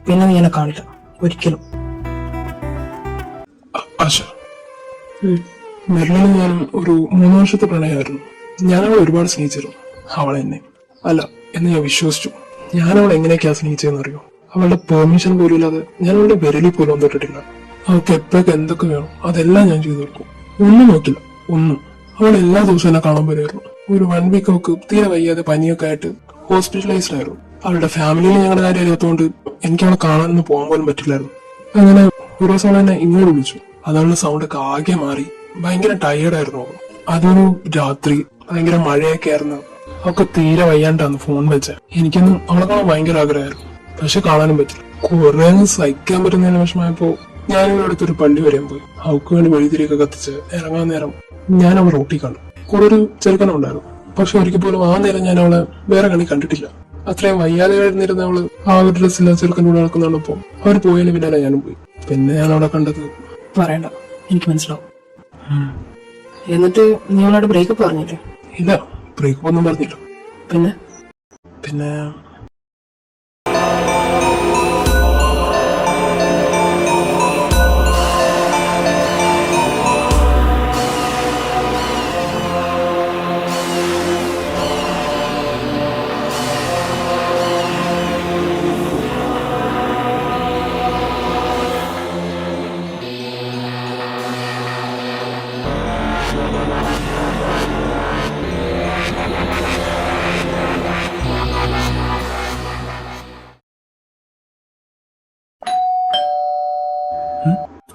പിന്നെ നീ എന്നെ കാണില്ല ഒരിക്കലും. ആശ, മെർലിനും ഞാനും ഒരു 3 വർഷത്തെ പ്രണയമായിരുന്നു. ഞാൻ അവളെ ഒരുപാട് സ്നേഹിച്ചിരുന്നു. അവളെ എന്നെ അല്ല എന്ന് ഞാൻ വിശ്വസിച്ചു. ഞാൻ അവളെ എങ്ങനെയൊക്കെയാ സ്നേഹിച്ചതെന്ന് അറിയോ? അവളുടെ പെർമിഷൻ പോലും ഇല്ലാതെ ഞാൻ അവളുടെ വിരലിൽ പോലും ഒന്നും തൊട്ടിട്ടില്ല. അവൾക്ക് എപ്പോഴൊക്കെ എന്തൊക്കെ വേണം അതെല്ലാം ഞാൻ ചെയ്തു കൊടുക്കും. ഒന്നും നോക്കില്ല, ഒന്നും. അവൾ എല്ലാ ദിവസവും എന്നെ കാണാൻ വരുമായിരുന്നു. ഒരു 1 വീക്ക് അവൾക്ക് തീരെ വയ്യാതെ പനിയൊക്കെ ആയിട്ട് ഹോസ്പിറ്റലൈസ്ഡ് ആയിരുന്നു. അവളുടെ ഫാമിലിയിൽ ഞങ്ങളുടെ കാര്യം അറിയാത്തതുകൊണ്ട് എനിക്ക് അവളെ കാണാനൊന്നും പോകാൻ പോലും പറ്റില്ലായിരുന്നു. അങ്ങനെ ഒരു ദിവസം അവൾ എന്നെ ഇങ്ങോട്ട് വിളിച്ചു. അതവളുടെ സൗണ്ട് ഒക്കെ ആകെ മാറി. ഭയങ്കര ടയേർഡായിരുന്നു അവൾ. അതൊരു രാത്രി, ഭയങ്കര മഴയൊക്കെ ആയിരുന്നു. അവൾക്ക് തീരെ വയ്യാണ്ടാന്ന് ഫോൺ വെച്ചത്. എനിക്കൊന്നും അവളെ കാണാൻ ഭയങ്കര ആഗ്രഹമായിരുന്നു, പക്ഷെ കാണാനും പറ്റില്ല. കുറെ അങ്ങ് സഹിക്കാൻ പറ്റുന്നതിന് വിഷമമായപ്പോ ഞാൻ ഇവിടെ അടുത്തൊരു പള്ളി വരെയും പോയി. അവൾക്ക് വേണ്ടി വഴിതിരിയൊക്കെ കത്തിച്ച് ഇറങ്ങാൻ നേരം ഞാൻ അവൾ റോട്ടി കണ്ടു. കൂടെ ഒരു ചെറുക്കനുണ്ടായിരുന്നു. പക്ഷെ ഒരിക്കൽ പോലും ആ നേരം ഞാൻ അവളെ വേറെ കണി കണ്ടിട്ടില്ല. അത്രയും വയ്യാതെ കഴിഞ്ഞിരുന്ന അവള് ആ ഒരു ഡ്രസ്സില്ല ചെറുക്കൻ്റെ കൂടെ നടക്കുന്നുണ്ടപ്പോ അവർ പോയതിന് പിന്നാലെ ഞാനും പോയി. പിന്നെ ഞാൻ അവിടെ കണ്ടത് പറയണ്ട, എനിക്ക് മനസ്സിലാവും. എന്നിട്ട് നീ അവളോട് ബ്രേക്കപ്പ് പറഞ്ഞില്ലേ? ഇല്ല, ബ്രേക്കപ്പ് ഒന്നും പറഞ്ഞില്ല. പിന്നെ പിന്നെ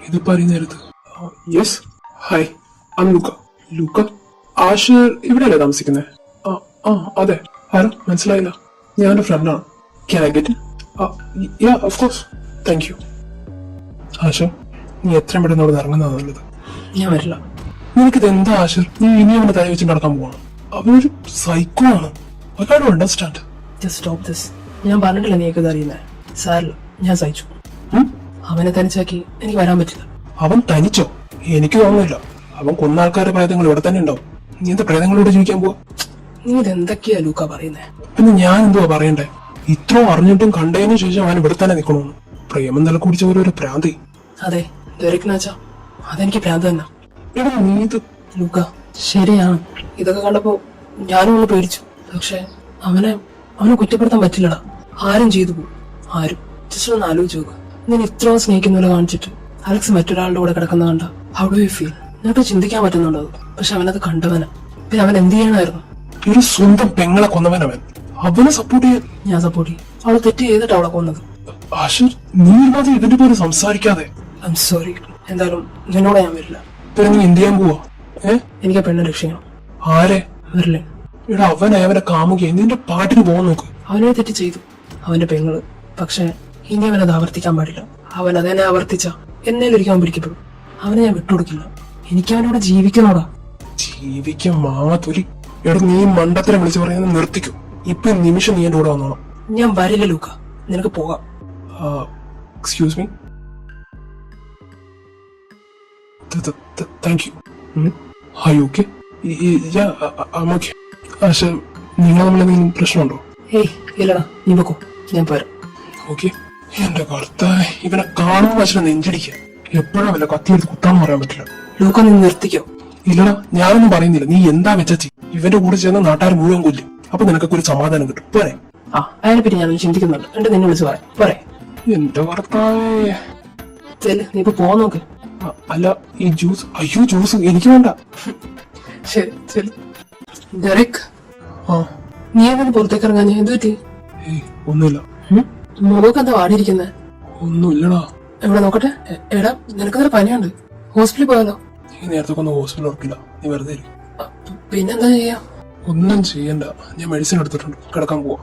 ഇത് പറയുന്നേരത്ത്. യെസ്, ഹായ്, ഐ ലൂക്ക. ലൂക്ക? ആഷിർ ഇവിടെയല്ലേ താമസിക്കുന്നത്? അതെ. ആരോ? മനസ്സിലായില്ല. ഞാൻ എന്റെ ഫ്രണ്ടാണ്. Can I get? Yeah, of course, thank you. Ashir, നീ എത്രയും പെട്ടെന്ന് അവിടെ ഇറങ്ങുന്നതാണ് നല്ലത്. ഞാൻ വരില്ല. നിനക്കിത് എന്താ ആഷിർ? നീ ഇനി അവനെ തല വെച്ച് നടക്കാൻ പോവാണ്. അവനൊരു സൈക്കോ ആണ്. I can't understand. Just stop this. ഞാൻ പറഞ്ഞിട്ടില്ല നീക്കത് അറിയുന്നത്. സാരില്ല, ഞാൻ സഹിച്ചു. അവനെ തനിച്ചാക്കി എനിക്ക് വരാൻ പറ്റില്ല. അവൻ തനിച്ചോ? എനിക്ക് തോന്നുന്നില്ല. അവൻ കൊന്ന ആൾക്കാരുടെ പ്രേതങ്ങൾ ഇവിടെ തന്നെ ഉണ്ടാവും. നീ എന്താ പ്രേതങ്ങളോട് ജീവിക്കാൻ പോവാ? നീ ഇതെന്തൊക്കെയാ ലൂക്ക പറയുന്നേ? പിന്നെ ഞാൻ എന്തുവാ പറയണ്ടേ? ഇത്രയും അറിഞ്ഞിട്ടും കണ്ടതിന് ശേഷം അവൻ ഇവിടെ തന്നെ നിൽക്കണമെന്ന്. പ്രേമം നില കുടിച്ച ഒരു പ്രാന്തി. അതെ, ഡെറിക്കിനാച്ചാ അതെനിക്ക് ഭ്രാന്ത് തന്നെ. എടാ നീ ഇത് ലൂക്ക, ശരിയാണ്. ഇതൊക്കെ കണ്ടപ്പോ ഞാനും ഒന്ന് പേടിച്ചു. പക്ഷെ അവനെ കുറ്റപ്പെടുത്താൻ പറ്റില്ലടാ. ആരും ചെയ്തു പോകും, ആരും. ജസ്റ്റ് ഒന്ന് ആലോചിച്ച് നോക്കുക. ഞാൻ ഇത്രയും സ്നേഹിക്കുന്ന കാണിച്ചിട്ട് അലക്സ് മറ്റൊരാളുടെ കൂടെ കിടക്കുന്ന കണ്ട ഹൗ ഡു യു ഫീൽ? നിനക്ക് ചിന്തിക്കാൻ പറ്റുന്നുണ്ടോ? പക്ഷെ അവനത് കണ്ടവനാ. പിന്നെ അവൻ എന്ത് ചെയ്യണമായിരുന്നു? ഒരു സ്വന്തം പെങ്ങളെ കൊന്നവനവൻ. അവനെ സപ്പോർട്ട് ചെയ്യാൻ ഞാൻ സപ്പോർട്ട് ചെയ്യും. അവളെ തെറ്റ് ചെയ്തിട്ട് അവളെ കൊന്നത്. ആഷിർ, നീ ഇല്ലാതെ ഇതിന്റെ പേര് സംസാരിക്കാതെ. I am sorry. എന്തായാലും നിന്നോട് ഞാൻ വരില്ല. പിന്നെ നീ എന്ത് ചെയ്യാൻ പോവാ? എനിക്ക് പെണ്ണെ രക്ഷിക്കണം. ആരെ? വരില്ലേ? ഇവിടെ അവനെ കാമുകയെ നിന്റെ പാട്ടിന് പോകാൻ നോക്ക്. അവനെ തെറ്റ് ചെയ്തു, അവന്റെ പെങ്ങള്. പക്ഷെ ഇനി അവനത് ആവർത്തിക്കാൻ പാടില്ല. അവൻ അതെന്നെ ആവർത്തിച്ച എന്നേലും ഒരിക്കൽ അവൻ പിടിക്കപ്പെടും. അവനെ ഞാൻ വിട്ടുകൊടുക്കില്ല. എനിക്ക് അവനോട് ജീവിക്കണോടാ. ജീവിക്കാൻ മാതൊലി. എടാ, നീ മണ്ടത്തിനെ വിളിച്ചു പറയുന്നത് നിർത്തിക്കും. ഇപ്പൊ നിമിഷം നീ എന്റെ കൂടെ വന്നോളാം. ഞാൻ വരില്ല ലൂക്ക, നിനക്ക് പോകാം. Excuse me. Thank you. Hi, okay? Okay. Asha, നിങ്ങൾ തമ്മിലെന്തെങ്കിലും പ്രശ്നമുണ്ടോ? ഏയ് ഇല്ലടാ, നീ വെക്കോ, ഞാൻ പോരാം. ഓക്കെ. എന്റെ കർത്താവേ, ഇവനെ കാണുമ്പോൾ അച്ഛനെ നെഞ്ചടിക്കുക. എപ്പോഴാ വല്ല കത്തിയെടുത്ത് കുത്താന്ന് പറയാൻ പറ്റില്ല. ലൂക്ക, നീ നിർത്തിക്കോ. ഇല്ലടാ, ഞാനൊന്നും പറയുന്നില്ല. നീ എന്താ വെച്ചി ഇവന്റെ കൂടെ ചേർന്ന് നാട്ടുകാർ മുഴുവൻ കൊല്ലും. അപ്പൊ നിനക്കൊക്കെ ഒരു സമാധാനം കിട്ടും. പോരെ? അതിനെ പറ്റി ഞാനൊന്ന് ചിന്തിക്കുന്നുണ്ട്. എന്നിട്ട് നിന്നെ വിളിച്ച് പറയാം. പോരെ? എന്റെ കർത്താവേ. ചെല്, നീ ഇപ്പൊ പോവാൻ നോക്ക്. അല്ല, ഈ ജ്യൂസ്. അയ്യോ, ജ്യൂസ് എനിക്ക് വേണ്ട. ശരി, ചെല്. ഡെറിക്, ആ, നീ എങ്ങനെ പുറത്തേക്ക് ഇറങ്ങാൻ? ഞാൻ എന്ത് പറ്റി? ഏയ്, ഒന്നുമില്ല. മുഖമൊക്കെ എന്താ വാടിയിരിക്കുന്നത്? ഒന്നുമില്ലടാ. എവിടെ നോക്കട്ടെ. എടാ, നിനക്ക് പനിയുണ്ട്. ഹോസ്പിറ്റലിൽ പോയാലോ? നീ നേരത്തെ ഒന്ന് ഹോസ്പിറ്റലിൽ ഉറക്കില്ല. നീ വെറുതെ ഇരി. പിന്നെന്താ ചെയ്യാ? ഒന്നും ചെയ്യണ്ട. ഞാൻ മെഡിസിൻ എടുത്തിട്ടുണ്ട്. കിടക്കാൻ പോവാ.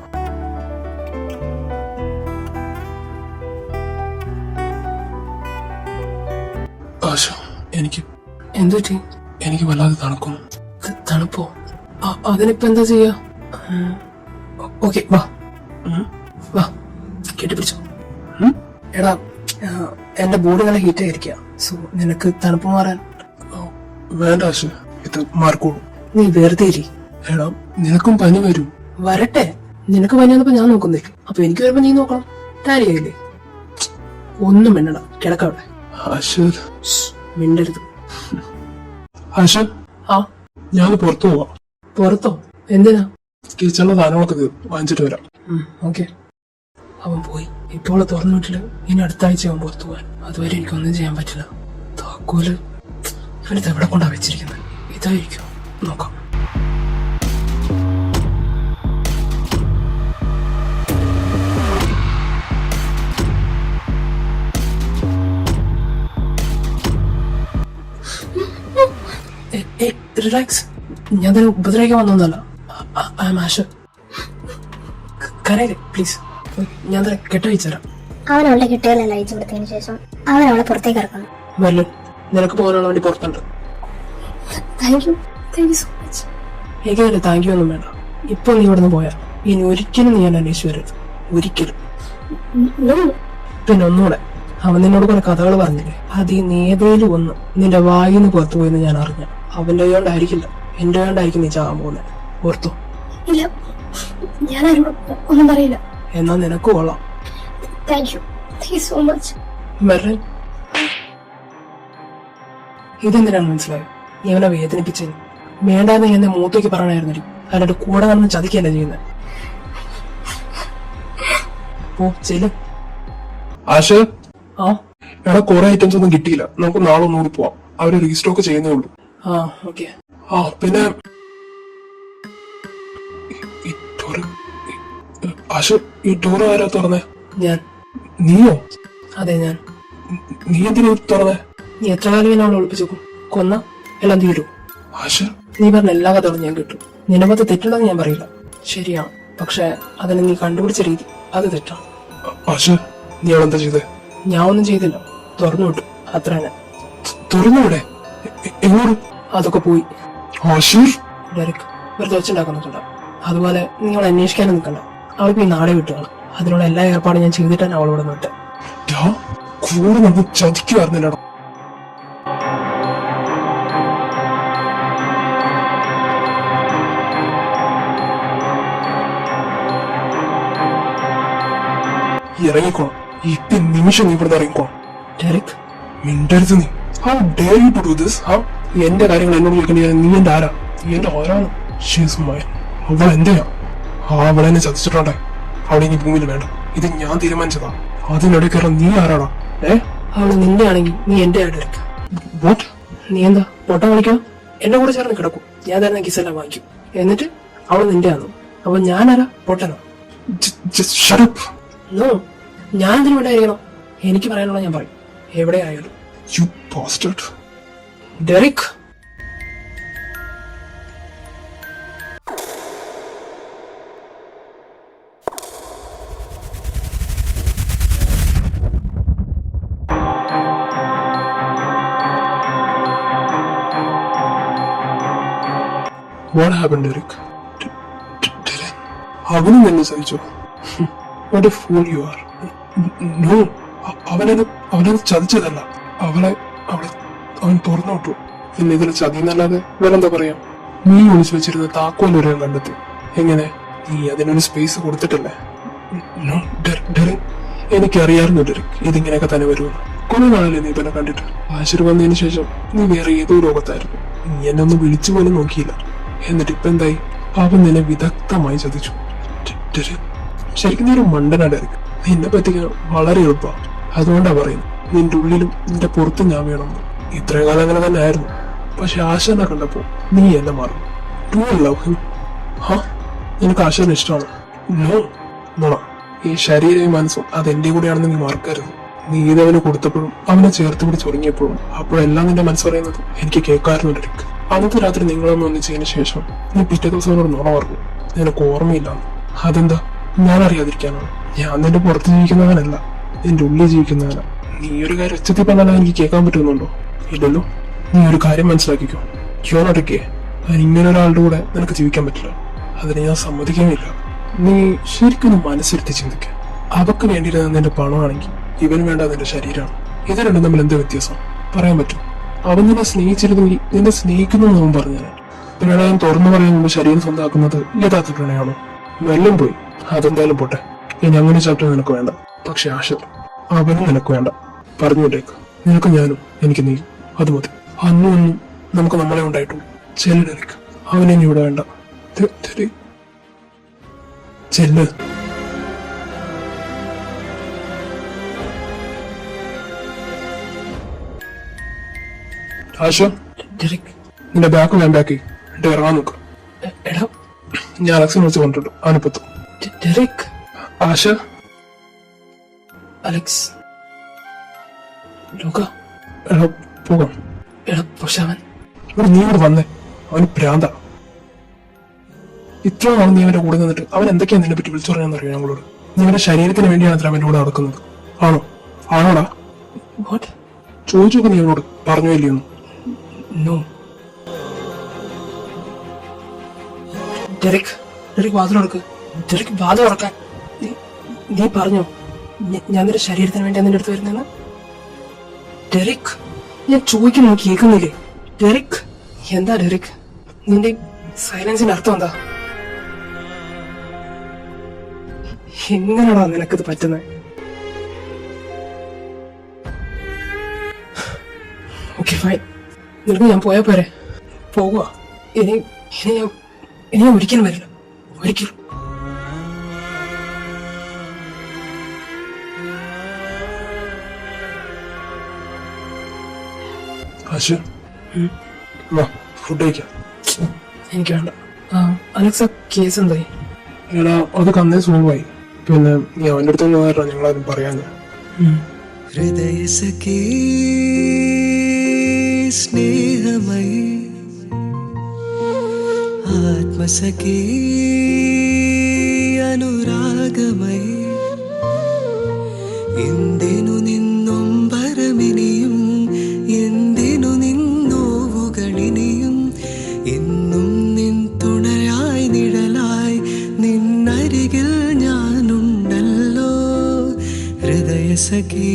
ആശ, എന്തു പറ്റി? എനിക്ക് വല്ലാതെ തണുക്കുന്നു. തണുപ്പോ? അതിനിപ്പോ എന്താ ചെയ്യാ? ഓക്കെ, വാ വാ, കെട്ടിപ്പിടിച്ചോ. എടാ, എന്റെ ബോഡി നല്ല ഹീറ്റ് ആയിരിക്കാം. സോ നിനക്ക് തണുപ്പ് മാറാൻ. വേണ്ട ആശ, ഇത് മാറിക്കോളൂ. നീ വെറുതെ ഇരി. എടാ, നിനക്കും പനി വരും. വരട്ടെ. നിനക്ക് പനി വന്നപ്പോ ഞാൻ നോക്കുന്നില്ല. അപ്പൊ എനിക്ക് വരുമ്പോ നീ നോക്കണം. കാര്യമായില്ലേ? ഒന്നും മിണ്ടടാ, കിടക്കവിടെ. ആശർ, മിണ്ടരുത്. ആശർ, ആ, ഞാൻ പുറത്തു പോവാം. പുറത്തോ? എന്തിനാ? കിച്ചണിലെ സാധനങ്ങളൊക്കെ വാങ്ങിച്ചിട്ട് വരാം. ഓക്കെ. അവൻ പോയി. ഇപ്പോൾ തുറന്നു വിട്ടില്ല. ഇനി അടുത്ത ആഴ്ച അവൻ പുറത്തു പോകാൻ. അതുവരെ എനിക്കൊന്നും ചെയ്യാൻ പറ്റില്ല. താക്കോല് ഇവനിത് എവിടെ കൊണ്ടാ വെച്ചിരിക്കുന്നത്? ഇതായിരിക്കും. നോക്കാം. റിലാക്സ്. ഞാൻ തന്നെ ഉപദ്രവിക്കാൻ വന്നൊന്നല്ല. I am ആഷർ. കരയില്ലേ പ്ലീസ്. ഞാൻ തന്നെ കെട്ടയച്ചു തരാം. അവൻ അവളുടെ കെട്ടുകളെല്ലാം അയച്ചു കൊടുത്തതിന് ശേഷം അവൻ അവളെ പുറത്തേക്ക് ഇറക്കണം. വല്ലൻ, നിനക്ക് പോകാനുള്ള വേണ്ടി പുറത്തുണ്ട്. Thank you so much. എനിക്ക് തന്നെ താങ്ക് യു ഒന്നും വേണ്ട. ഇപ്പൊ നീ ഇവിടുന്ന് പോയാൽ ഇനി ഒരിക്കലും നീ എന്നെ അന്വേഷിച്ചു വരരുത്. ഒരിക്കലും. പിന്നെ ഒന്നുകൂടെ, അവൻ നിന്നോട് കുറെ കഥകൾ പറഞ്ഞില്ലേ? അത് ഈ നേതയിലും ഒന്ന് നിന്റെ വായിന്ന് പുറത്തു പോയെന്ന് ഞാൻ അറിഞ്ഞ. അവന്റെ കൊണ്ടായിരിക്കില്ല, എന്റെ കൊണ്ടായിരിക്കും നീ ചാകാൻ പോകുന്നത്. ഓർത്തോ? ഇല്ല, ഞാൻ ആരോടും ഒന്നും പറയില്ല. എന്നാ നിനക്ക് കൊള്ളാം. Thank you so much. Merin, ഇതെന്തിനാണ് മനസ്സിലായോ? നീ അവനെ വേദനിപ്പിച്ചത്. വേണ്ടാന്ന് എന്നെ മൂത്തേക്ക് പറയണായിരുന്നു. അല്ലാണ്ട് കൂടെ നടന്ന് ചതിക്കല്ല ചെയ്യുന്നത്. ഓ ചെല്ല്. ആശർ, ആ, എടാ, കുറെ ഐറ്റംസ് ഒന്നും കിട്ടിയില്ല. നമുക്ക് നാളെ ഒന്നുകൂടി പോവാം. അവര് റീസ്റ്റോക്ക് ചെയ്യുന്നേ ഉള്ളൂ. ആ, ഓക്കെ. ആ, പിന്നെ ആശർ, ഈ ഡോർ ആരാ തുറന്നേ? ഞാൻ. നീയോ? അതെ, ഞാൻ. നീ എന്തിനാ തുറന്നേ? നീ എത്ര കാലം ഞാൻ അവളെ ഒളിപ്പിച്ചു കൊന്ന എല്ലാം തീരൂ. ആശർ, നീ പറഞ്ഞ എല്ലാ കഥകളും ഞാൻ കിട്ടും. നിന്റെ പത്ത് തെറ്റുണ്ടെന്ന് ഞാൻ പറയില്ല. ശരിയാണ്. പക്ഷെ അതിനെ നീ കണ്ടുപിടിച്ച രീതി അത് തെറ്റാണ്. ആശർ, നീ അവളെന്താ ചെയ്തേ? ഞാൻ ഒന്നും ചെയ്തില്ല. തുറന്നു വിട്ടു, അത്ര തന്നെ. തുറന്നൂടെ? എങ്ങോട്ട്? അതൊക്കെ പോയി. ആശർ, ഡയറക്റ്റ് വെറുതെ വെച്ചുണ്ടാക്കുന്നുണ്ടോ? അതുപോലെ നീ അവളെ അന്വേഷിക്കാനും നിൽക്കണ്ട. അവൾക്ക് ഈ നാടെ വിട്ടുകയാണ്. അതിനുള്ള എല്ലാ ഏർപ്പാടും ഞാൻ ചെയ്തിട്ടാണ് അവളോട് വിട്ട്. കൂടെ നമ്മൾ ചതിക്കുവായിരുന്നില്ലടോ. ഇറങ്ങിക്കോണം. ഇപ്പൊ നിമിഷം നീ ഇവിടുന്ന് ഇറങ്ങിക്കോണം. ഡെറിക്, മിണ്ടരുത് നീ. How dare you to do this? എന്റെ കാര്യങ്ങൾ എന്നോട് ചോദിക്കണേ. നീ എന്റെ ആരാ? നീ എന്റെ ആരാണ്? അവൾ എന്റെയാ. അവളെന്നെ ചതിച്ചിട്ടുണ്ടേ. അവിടെ ഇനി ഭൂമിയിൽ വേണ്ട. ഇത് ഞാൻ തീരുമാനിച്ചതാ. അതിനിടെ കയറാൻ നീ ആരാടാ? അവള് നിന്റെ ആണെങ്കിൽ നീ എന്റെ ആയിട്ട് എടുക്ക. വാട്ട്? നീ എന്താ പൊട്ടം കളിക്കണം? എന്റെ കൂടെ ചേർന്ന് കിടക്കും, ഞാൻ തരുന്ന കിസ്സെല്ലാം വാങ്ങിക്കും. എന്നിട്ട് അവള് നിന്റെ ആണോ? അപ്പൊ ഞാനാരാ? പൊട്ടനോ? Just shut up. നോ, ഞാൻ എന്തിനു വേണ്ടായിരിക്കണം? എനിക്ക് പറയാനുള്ള ഞാൻ പറയും, എവിടെ ആയാലും. You bastard. Derek, What happened, Derek? Dylan, അവനും എന്നെ സഹിച്ചോ? What a fool you are. No, അവനത് ചതിച്ചതല്ല. അവൻ തുറന്നു വിട്ടു. പിന്നെ ഇതിൽ ചതിന്നല്ലാതെ വേറെന്താ പറയാം? നീ ഒളിച്ചു വെച്ചിരുന്ന താക്കോൽ വരെ കണ്ടെത്തി. എങ്ങനെ? നീ അതിനൊരു സ്പേസ് കൊടുത്തിട്ടല്ലേ? No, Derek, എനിക്കറിയായിരുന്നു ഡെറിക് ഇതിങ്ങനെയൊക്കെ തന്നെ വരുമെന്ന്. കുറെ നാളല്ലേ നീ പിന്നെ കണ്ടിട്ട്. ആശുർ വന്നതിന് ശേഷം നീ വേറെ ഏതോ ലോകത്തായിരുന്നു. നീ എന്നെ ഒന്ന് വിളിച്ചു പോലും നോക്കിയില്ല. എന്നിട്ട് ഇപ്പൊ എന്തായി? അവൻ നിന്നെ വിദഗ്ധമായി ചതിച്ചു. ശരിക്കും നീ ഒരു മണ്ടനാ ഡെറിക്. നിന്നെ പറ്റിക്കാൻ വളരെ എളുപ്പമാണ്. അതുകൊണ്ടാ പറയുന്നത്, നിന്റെ ഉള്ളിലും നിന്റെ പുറത്തും ഞാൻ വേണമെന്ന്. ഇത്രയും കാലം അങ്ങനെ തന്നെ ആയിരുന്നു. പക്ഷെ ആശാനെ കണ്ടപ്പോ നീ എന്നെ മാറും. Do you love him? നിനക്ക് ആശാനെ ഇഷ്ടമാണ്? നോ, നോണ. ഈ ശരീരവും മനസ്സും അതെന്റെ കൂടെയാണെന്ന് നീ മറക്കരുത്. നീ ഇതവന് കൊടുത്തപ്പോഴും അവനെ ചേർത്ത് പിടിച്ച് തുടങ്ങിയപ്പോഴും അപ്പോഴെല്ലാം നിന്റെ മനസ്സ് പറയുന്നത് എനിക്ക് കേൾക്കായിരുന്നു ഡെറിക്. അന്നത്തെ രാത്രി നിങ്ങളൊന്നും ഒന്നിച്ചതിന് ശേഷം നീ പിറ്റേ ദിവസം അവനോട് നുണ പറഞ്ഞു. നിനക്ക് ഓർമ്മയില്ല. അതെന്താ? ഞാൻ അറിയാതിരിക്കാനാണ്. ഞാൻ നിന്റെ പുറത്ത് ജീവിക്കുന്നവനല്ല, നിന്റെ ഉള്ളിൽ ജീവിക്കുന്നവനാ. നീ ഒരു കാര്യം ഉച്ചത്തിൽ പറഞ്ഞാൽ എനിക്ക് കേൾക്കാൻ പറ്റുന്നുണ്ടോ? ഇല്ലല്ലോ. നീ ഒരു കാര്യം മനസ്സിലാക്കിക്കോ, യോനൊക്കെ ഇങ്ങനെ ഒരാളുടെ കൂടെ നിനക്ക് ജീവിക്കാൻ പറ്റില്ല. അതിന് ഞാൻ സമ്മതിക്കുന്നില്ല. നീ ശരിക്കും മനസ്സിരുത്തി ചിന്തിക്കുക. അവക്ക് വേണ്ടിയിരുന്ന നിന്റെ പണമാണെങ്കിൽ ഇവന് വേണ്ട നിന്റെ ശരീരമാണ്. ഇത് രണ്ടും തമ്മിൽ എന്ത് വ്യത്യാസം പറയാൻ പറ്റും? അവൻ നിന്നെ സ്നേഹിച്ചിരുന്നെങ്കിൽ നിന്നെ സ്നേഹിക്കുന്നു അവൻ പറഞ്ഞാൽ പ്രണയം തുറന്നു പറയാൻ മുമ്പ് ശരീരം സ്വന്തമാക്കുന്നത് യഥാർത്ഥ പ്രണയമാണോ? വെല്ലം പോയി, അതെന്തായാലും പോട്ടെ. ഇനി അങ്ങനെ ചാപ്റ്റർ നിനക്ക് വേണ്ട. പക്ഷെ ആശർ അവനും നിനക്ക് വേണ്ട. പറഞ്ഞുകൊണ്ടേക്ക്. നിനക്ക് ഞാനും എനിക്ക് നീ, അത് മതി. അന്നും നമുക്ക് നമ്മളെ ഉണ്ടായിട്ടുള്ളൂ. ചെല്ലടേക്ക്. അവനെ ഇനി ഇവിടെ വേണ്ട. ചെല്ല്. ആശ, ഡെറിക്, നിന്റെ ബാക്ക് ഞാൻ ബാക്കി എന്നിട്ട് ഇറങ്ങാൻ നോക്ക്. എടാ, ഞാൻ അലക്സിനെ വിളിച്ച് കൊണ്ടിട്ടുണ്ട്. അവനിപ്പത്തും. ഡെറിക്. ആശ, അലക്സ്, ലൂക്ക. എടാ പോകാം. എടാ പക്ഷെ അവൻ ഇവിടെ നീ ഇവിടെ വന്നേ. അവന് ഭ്രാന്ത. ഇത്ര നാൾ നീ അവന്റെ കൂടെ നിന്നിട്ട് അവൻ എന്തൊക്കെയാ നിന്നെ പറ്റി വിളിച്ചു പറയാന്ന് അറിയാം ഞങ്ങളോട്. നീ അവന്റെ ശരീരത്തിന് വേണ്ടിയാണ് അത്ര അവന്റെ കൂടെ നടക്കുന്നത്. ആണോടാ? വാട്ട്? ചോദിച്ചു നോക്ക് നീ അവനോട്. പറഞ്ഞു ഇല്ലയൊന്നും? നോ. ഡെറിക്, വാതിൽ തുറക്ക്. ഡെറിക്, വാതിൽ തുറക്കാൻ. നീ പറഞ്ഞോ ഞാൻ നിന്റെ ശരീരത്തിന് വേണ്ടി നിന്റെ അടുത്ത് വരുന്നെന്ന്? ഡെറിക്, ഞാൻ ചോദിക്കുന്നു കേൾക്കുന്നില്ലേ? ഡെറിക്, എന്താ ഡെറിക് നിന്റെ സൈലൻസിന്റെ അർത്ഥം എന്താ? എങ്ങനെയാണോ നിനക്കിത് പറ്റുന്നത്? ഓക്കെ ഫൈൻ, നിനക്ക് ഞാൻ പോയാ പോരെ? പോകുക. ഇനി ഞാൻ ഒരിക്കലും വരില്ല, ഒരിക്കലും. ആശു, ഫുഡ് കഴിക്കാം. എനിക്ക് വേണ്ട. അലക്സ, കേസ് എന്തായി? എടാ അതൊക്കെ അന്നേ സോൾവ് ആയി. പിന്നെ നീ അവന്റെ അടുത്ത് കാരണം ഞങ്ങളാരും പറയാൻ. ഹൃദയസഖി സ്നേഹമയി ആത്മസഖി അനുരാഗമയി എന്തിനു നിന്നും വരമിനിയും എന്തിനു നിന്നോവുകളിനിയും എന്നും നിൻ തുണയായി നിഴലായി നിന്നരികിൽ ഞാനുണ്ടല്ലോ ഹൃദയസഖി.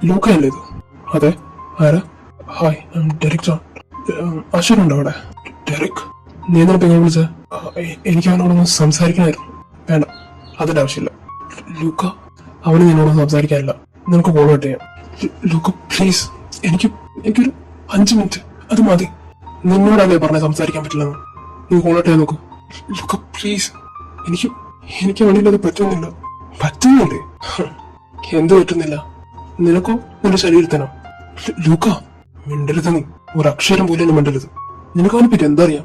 ലൂക്കയല്ലേ ഇത്? അതെ, ആരാ? Hi, Derek John. അശ്വനുണ്ടോ അവിടെ? ഡെറിക്, നീ എന്തിനാ പെങ്ങൾ വിളിച്ച? എനിക്ക് അവനോടൊന്ന് സംസാരിക്കണമായിരുന്നു. വേണ്ട, അതിന്റെ ആവശ്യമില്ല. ലൂക്ക, അവന് നിന്നോടൊന്നും സംസാരിക്കാനില്ല. നിനക്ക് കോൾ കട്ട് ചെയ്യാം. ലൂക്ക പ്ലീസ്, എനിക്കൊരു 5 മിനിറ്റ് അത് മതി. നിന്നോടല്ലേ പറഞ്ഞ സംസാരിക്കാൻ പറ്റില്ലെന്ന്. നീ കോൾ കട്ട് ചെയ്യാൻ നോക്കൂ. ലൂക്ക പ്ലീസ്, എനിക്ക് വേണ്ടിയിട്ട് അത് പറ്റുന്നില്ലേ? എന്ത് പറ്റുന്നില്ല? നിനക്കോ നിന്റെ ശരീരത്തിനോ? ലൂക്ക, മിണ്ടരുത്. നീ ഒരു അക്ഷരം പോലും എന്നെ മിണ്ടരുത്. നിനക്ക് അവനെ പറ്റി എന്താ അറിയാം?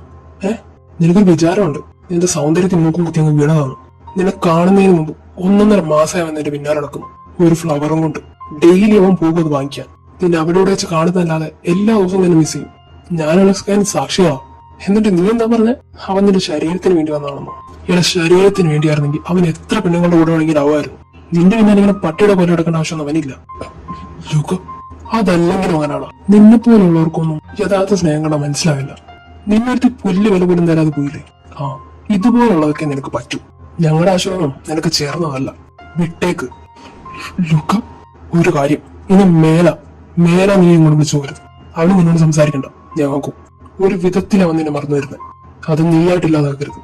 നിനക്കൊരു വിചാരമുണ്ട് നിന്റെ സൗന്ദര്യത്തിൽ മൂക്കും കുത്തി അങ്ങ് വീണതാണ്. നിന്നെ കാണുന്നതിന് മുമ്പ് 1.5 മാസമായി അവൻ നിന്റെ പിന്നാലെ നടക്കുന്നു, ഒരു ഫ്ലവറും കൊണ്ട്. ഡെയിലി അവൻ പോകും അത് വാങ്ങിക്കാൻ. നിന്നെ അവിടെ വെച്ച് കാണുന്നതല്ലാതെ എല്ലാ ദിവസവും നിന്നെ മിസ് ചെയ്യും. ഞാനുള്ള സാക്ഷിയാ. എന്നിട്ട് നീ എന്താ പറഞ്ഞ? അവൻ നിന്റെ ശരീരത്തിന് വേണ്ടി വന്നതാണെന്നോ? ഇയാളെ ശരീരത്തിന് വേണ്ടിയായിരുന്നെങ്കിൽ അവൻ എത്ര പെണ്ണുങ്ങളുടെ കൂടെ വേണമെങ്കിലും ആവുമായിരുന്നു. നിന്റെ പിന്നെ ഇങ്ങനെ പട്ടിയുടെ പോലെ എടുക്കേണ്ട ആവശ്യമൊന്നും അവനില്ല. ലൂക്ക, അതല്ലെങ്കിലും അങ്ങനെയാണ്. നിന്നെ പോലുള്ളവർക്കൊന്നും യഥാർത്ഥ സ്നേഹങ്ങളെ മനസ്സിലാവില്ല. നിന്നടുത്ത് പുല്ല് വില പോലും തരാതെ പോയില്ലേ? ഇതുപോലുള്ളതൊക്കെ നിനക്ക് പറ്റൂ. ഞങ്ങളുടെ ആശ്രമം നിനക്ക് ചേർന്നതല്ല. വിട്ടേക്ക്. ലൂക്ക, ഒരു കാര്യം, ഇനി മേല നീ ഇങ്ങോട്ട് വിളിച്ചു പോരുത്. അവന് നിന്നോട് സംസാരിക്കണ്ട. ഞാൻ നോക്കും. ഒരു വിധത്തിൽ അവൻ നിന്നെ മറന്നു വരുന്നത്. അത് നീയായിട്ടില്ലാതാക്കരുത്.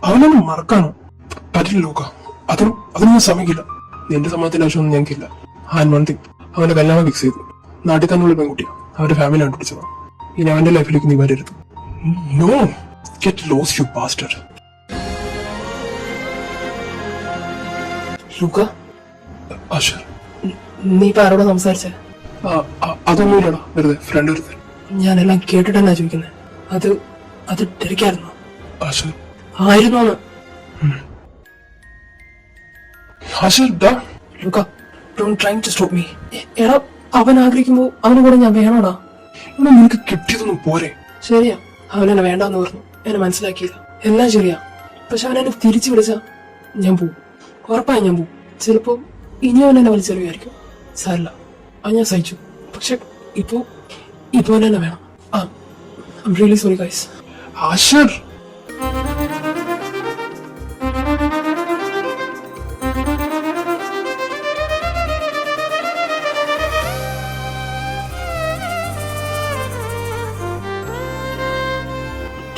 അവനൊന്നും മറക്കാനോ? പറ്റില്ല ലൂക്ക. അതിനൊന്നും സമ്മതിക്കില്ല. നിന്റെ സമ്മതത്തിന്റെ ആവശ്യമൊന്നും ഞങ്ങൾക്കില്ല. വൺ തിങ്, അവന്റെ കല്യാണം ഫിക്സ് ചെയ്തു. നാട്ടിൽ തന്നെയുള്ള പെൺകുട്ടിയാണ്. അവന്റെ ഫാമിലി കണ്ടുപിടിച്ചതാണ്. ഇനി അവന്റെ ലൈഫിലേക്ക് നീ വരരുത്. No, get lost you bastard. Luca, Ashwar, നീ ഇപ്പൊ ആരോടാ സംസാരിച്ചേ? അതൊന്നുമില്ലടാ, വെറുതെ ഫ്രണ്ട് വെറുതെ. ഞാനെല്ലാം കേട്ടിട്ടല്ല ചോദിക്കുന്നത്. അത് ഡെറിക്കായിരുന്നോ? അശ്വർ ആയിരുന്നോന്ന്? Ashwar, Luca, don't try to stop me. എടാ, അവൻ ആഗ്രഹിക്കുമ്പോ അവന് കൂടെ ഞാൻ വേണോടാ. ഇവിടെ നിനക്ക് കിട്ടിയതൊന്നും പോരെ? ശരിയാ, അവൻ എന്നെ വേണ്ടാന്ന് പറഞ്ഞു. എന്നെ മനസ്സിലാക്കിയില്ല. എല്ലാം ശരിയാ. പക്ഷെ അവൻ എന്നെ തിരിച്ചു വിളിച്ചാ ഞാൻ പോവും. ഉറപ്പായി ഞാൻ പോവും. ചിലപ്പോ ഇനി അവൻ എന്നെ വലിച്ചെറിയായിരിക്കും. സാരില്ല, അത് ഞാൻ സഹിച്ചു. പക്ഷെ ഇപ്പൊ അവൻ എന്നെ വേണം. I'm really sorry guys. Ashwar,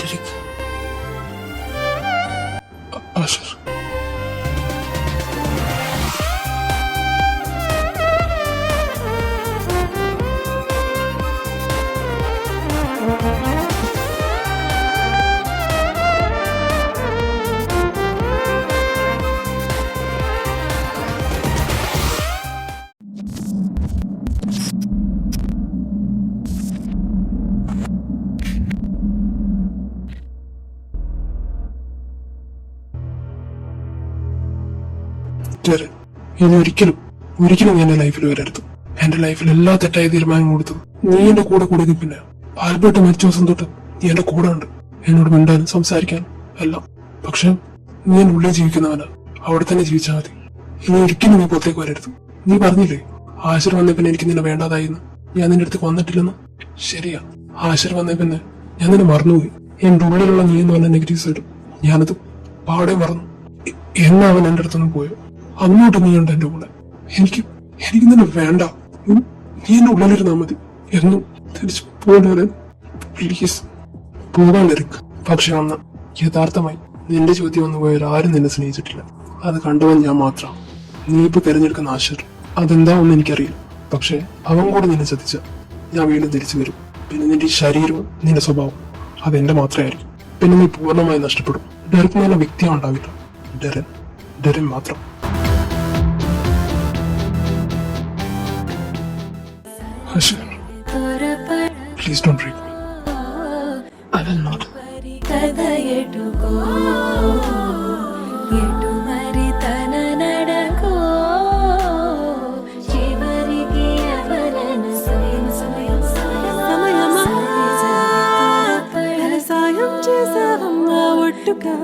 Derek, Ashwar. ഇനി ഒരിക്കലും നീ എന്റെ ലൈഫിൽ വരരുത്. എന്റെ ലൈഫിൽ എല്ലാ തെറ്റായ തീരുമാനങ്ങളും കൊടുത്തത് നീ എന്റെ കൂടെ കൂടി. പിന്നെ ആൽബർട്ട് മരിച്ച ദിവസം തൊട്ട് നീ എന്റെ കൂടെ ഉണ്ട്, എന്നോട് മിണ്ടാനും സംസാരിക്കാനും എല്ലാം. പക്ഷെ നീ എന്റെ ഉള്ളിൽ ജീവിക്കുന്നവനാ. അവിടെ തന്നെ ജീവിച്ചാൽ മതി. ഇനി ഒരിക്കലും നീ പുറത്തേക്ക് വരരുത്. നീ പറഞ്ഞില്ലേ ആശർ വന്ന പിന്നെ എനിക്ക് നിന്നെ വേണ്ടാതായിന്ന്? ഞാൻ നിന്റെ അടുത്ത് വന്നിട്ടില്ലെന്ന്. ശരിയാ, ആശർ വന്ന പിന്നെ ഞാൻ നിന്നെ മറന്നുപോയി. എന്റെ ഉള്ളിലുള്ള നീ എന്ന് പറഞ്ഞ നെഗറ്റീവ് സൈഡ് ഞാനത് പാടെ മറന്നു. എന്നാ അവൻ എന്റെ അടുത്തൊന്നും പോയോ? അങ്ങോട്ട് നീ ഉണ്ട് എന്റെ കൂടെ. എനിക്ക് നിന്നെ വേണ്ട. നീ എന്റെ ഉള്ളിലിരുന്നാ മതി. എന്നും തിരിച്ചു പോലെ പ്ലീസ് പോകാൻ ഡെറിക്. പക്ഷെ അന്ന് യഥാർത്ഥമായി നിന്റെ ചോദ്യം വന്നു പോയാൽ ആരും നിന്നെ സ്നേഹിച്ചിട്ടില്ല. അത് കണ്ടവൻ ഞാൻ മാത്രം. നീ ഇപ്പൊ തിരഞ്ഞെടുക്കുന്ന ആശർ അതെന്താവെന്ന് എനിക്കറിയില്ല. പക്ഷെ അവൻ കൂടെ നിന്നെ ചതിച്ച ഞാൻ വീണ്ടും തിരിച്ചു വരും. പിന്നെ നിന്റെ ശരീരവും നിന്റെ സ്വഭാവം അതെന്റെ മാത്രമായിരിക്കും. പിന്നെ നീ പൂർണ്ണമായി നഷ്ടപ്പെടും. ഡെറിക് നല്ല വ്യക്തിയാണ് ഉണ്ടാവില്ല. ഡെറിൻ മാത്രം. Please don't break me. I will not. సాయం చేసావమ్మా ఒట్టుగా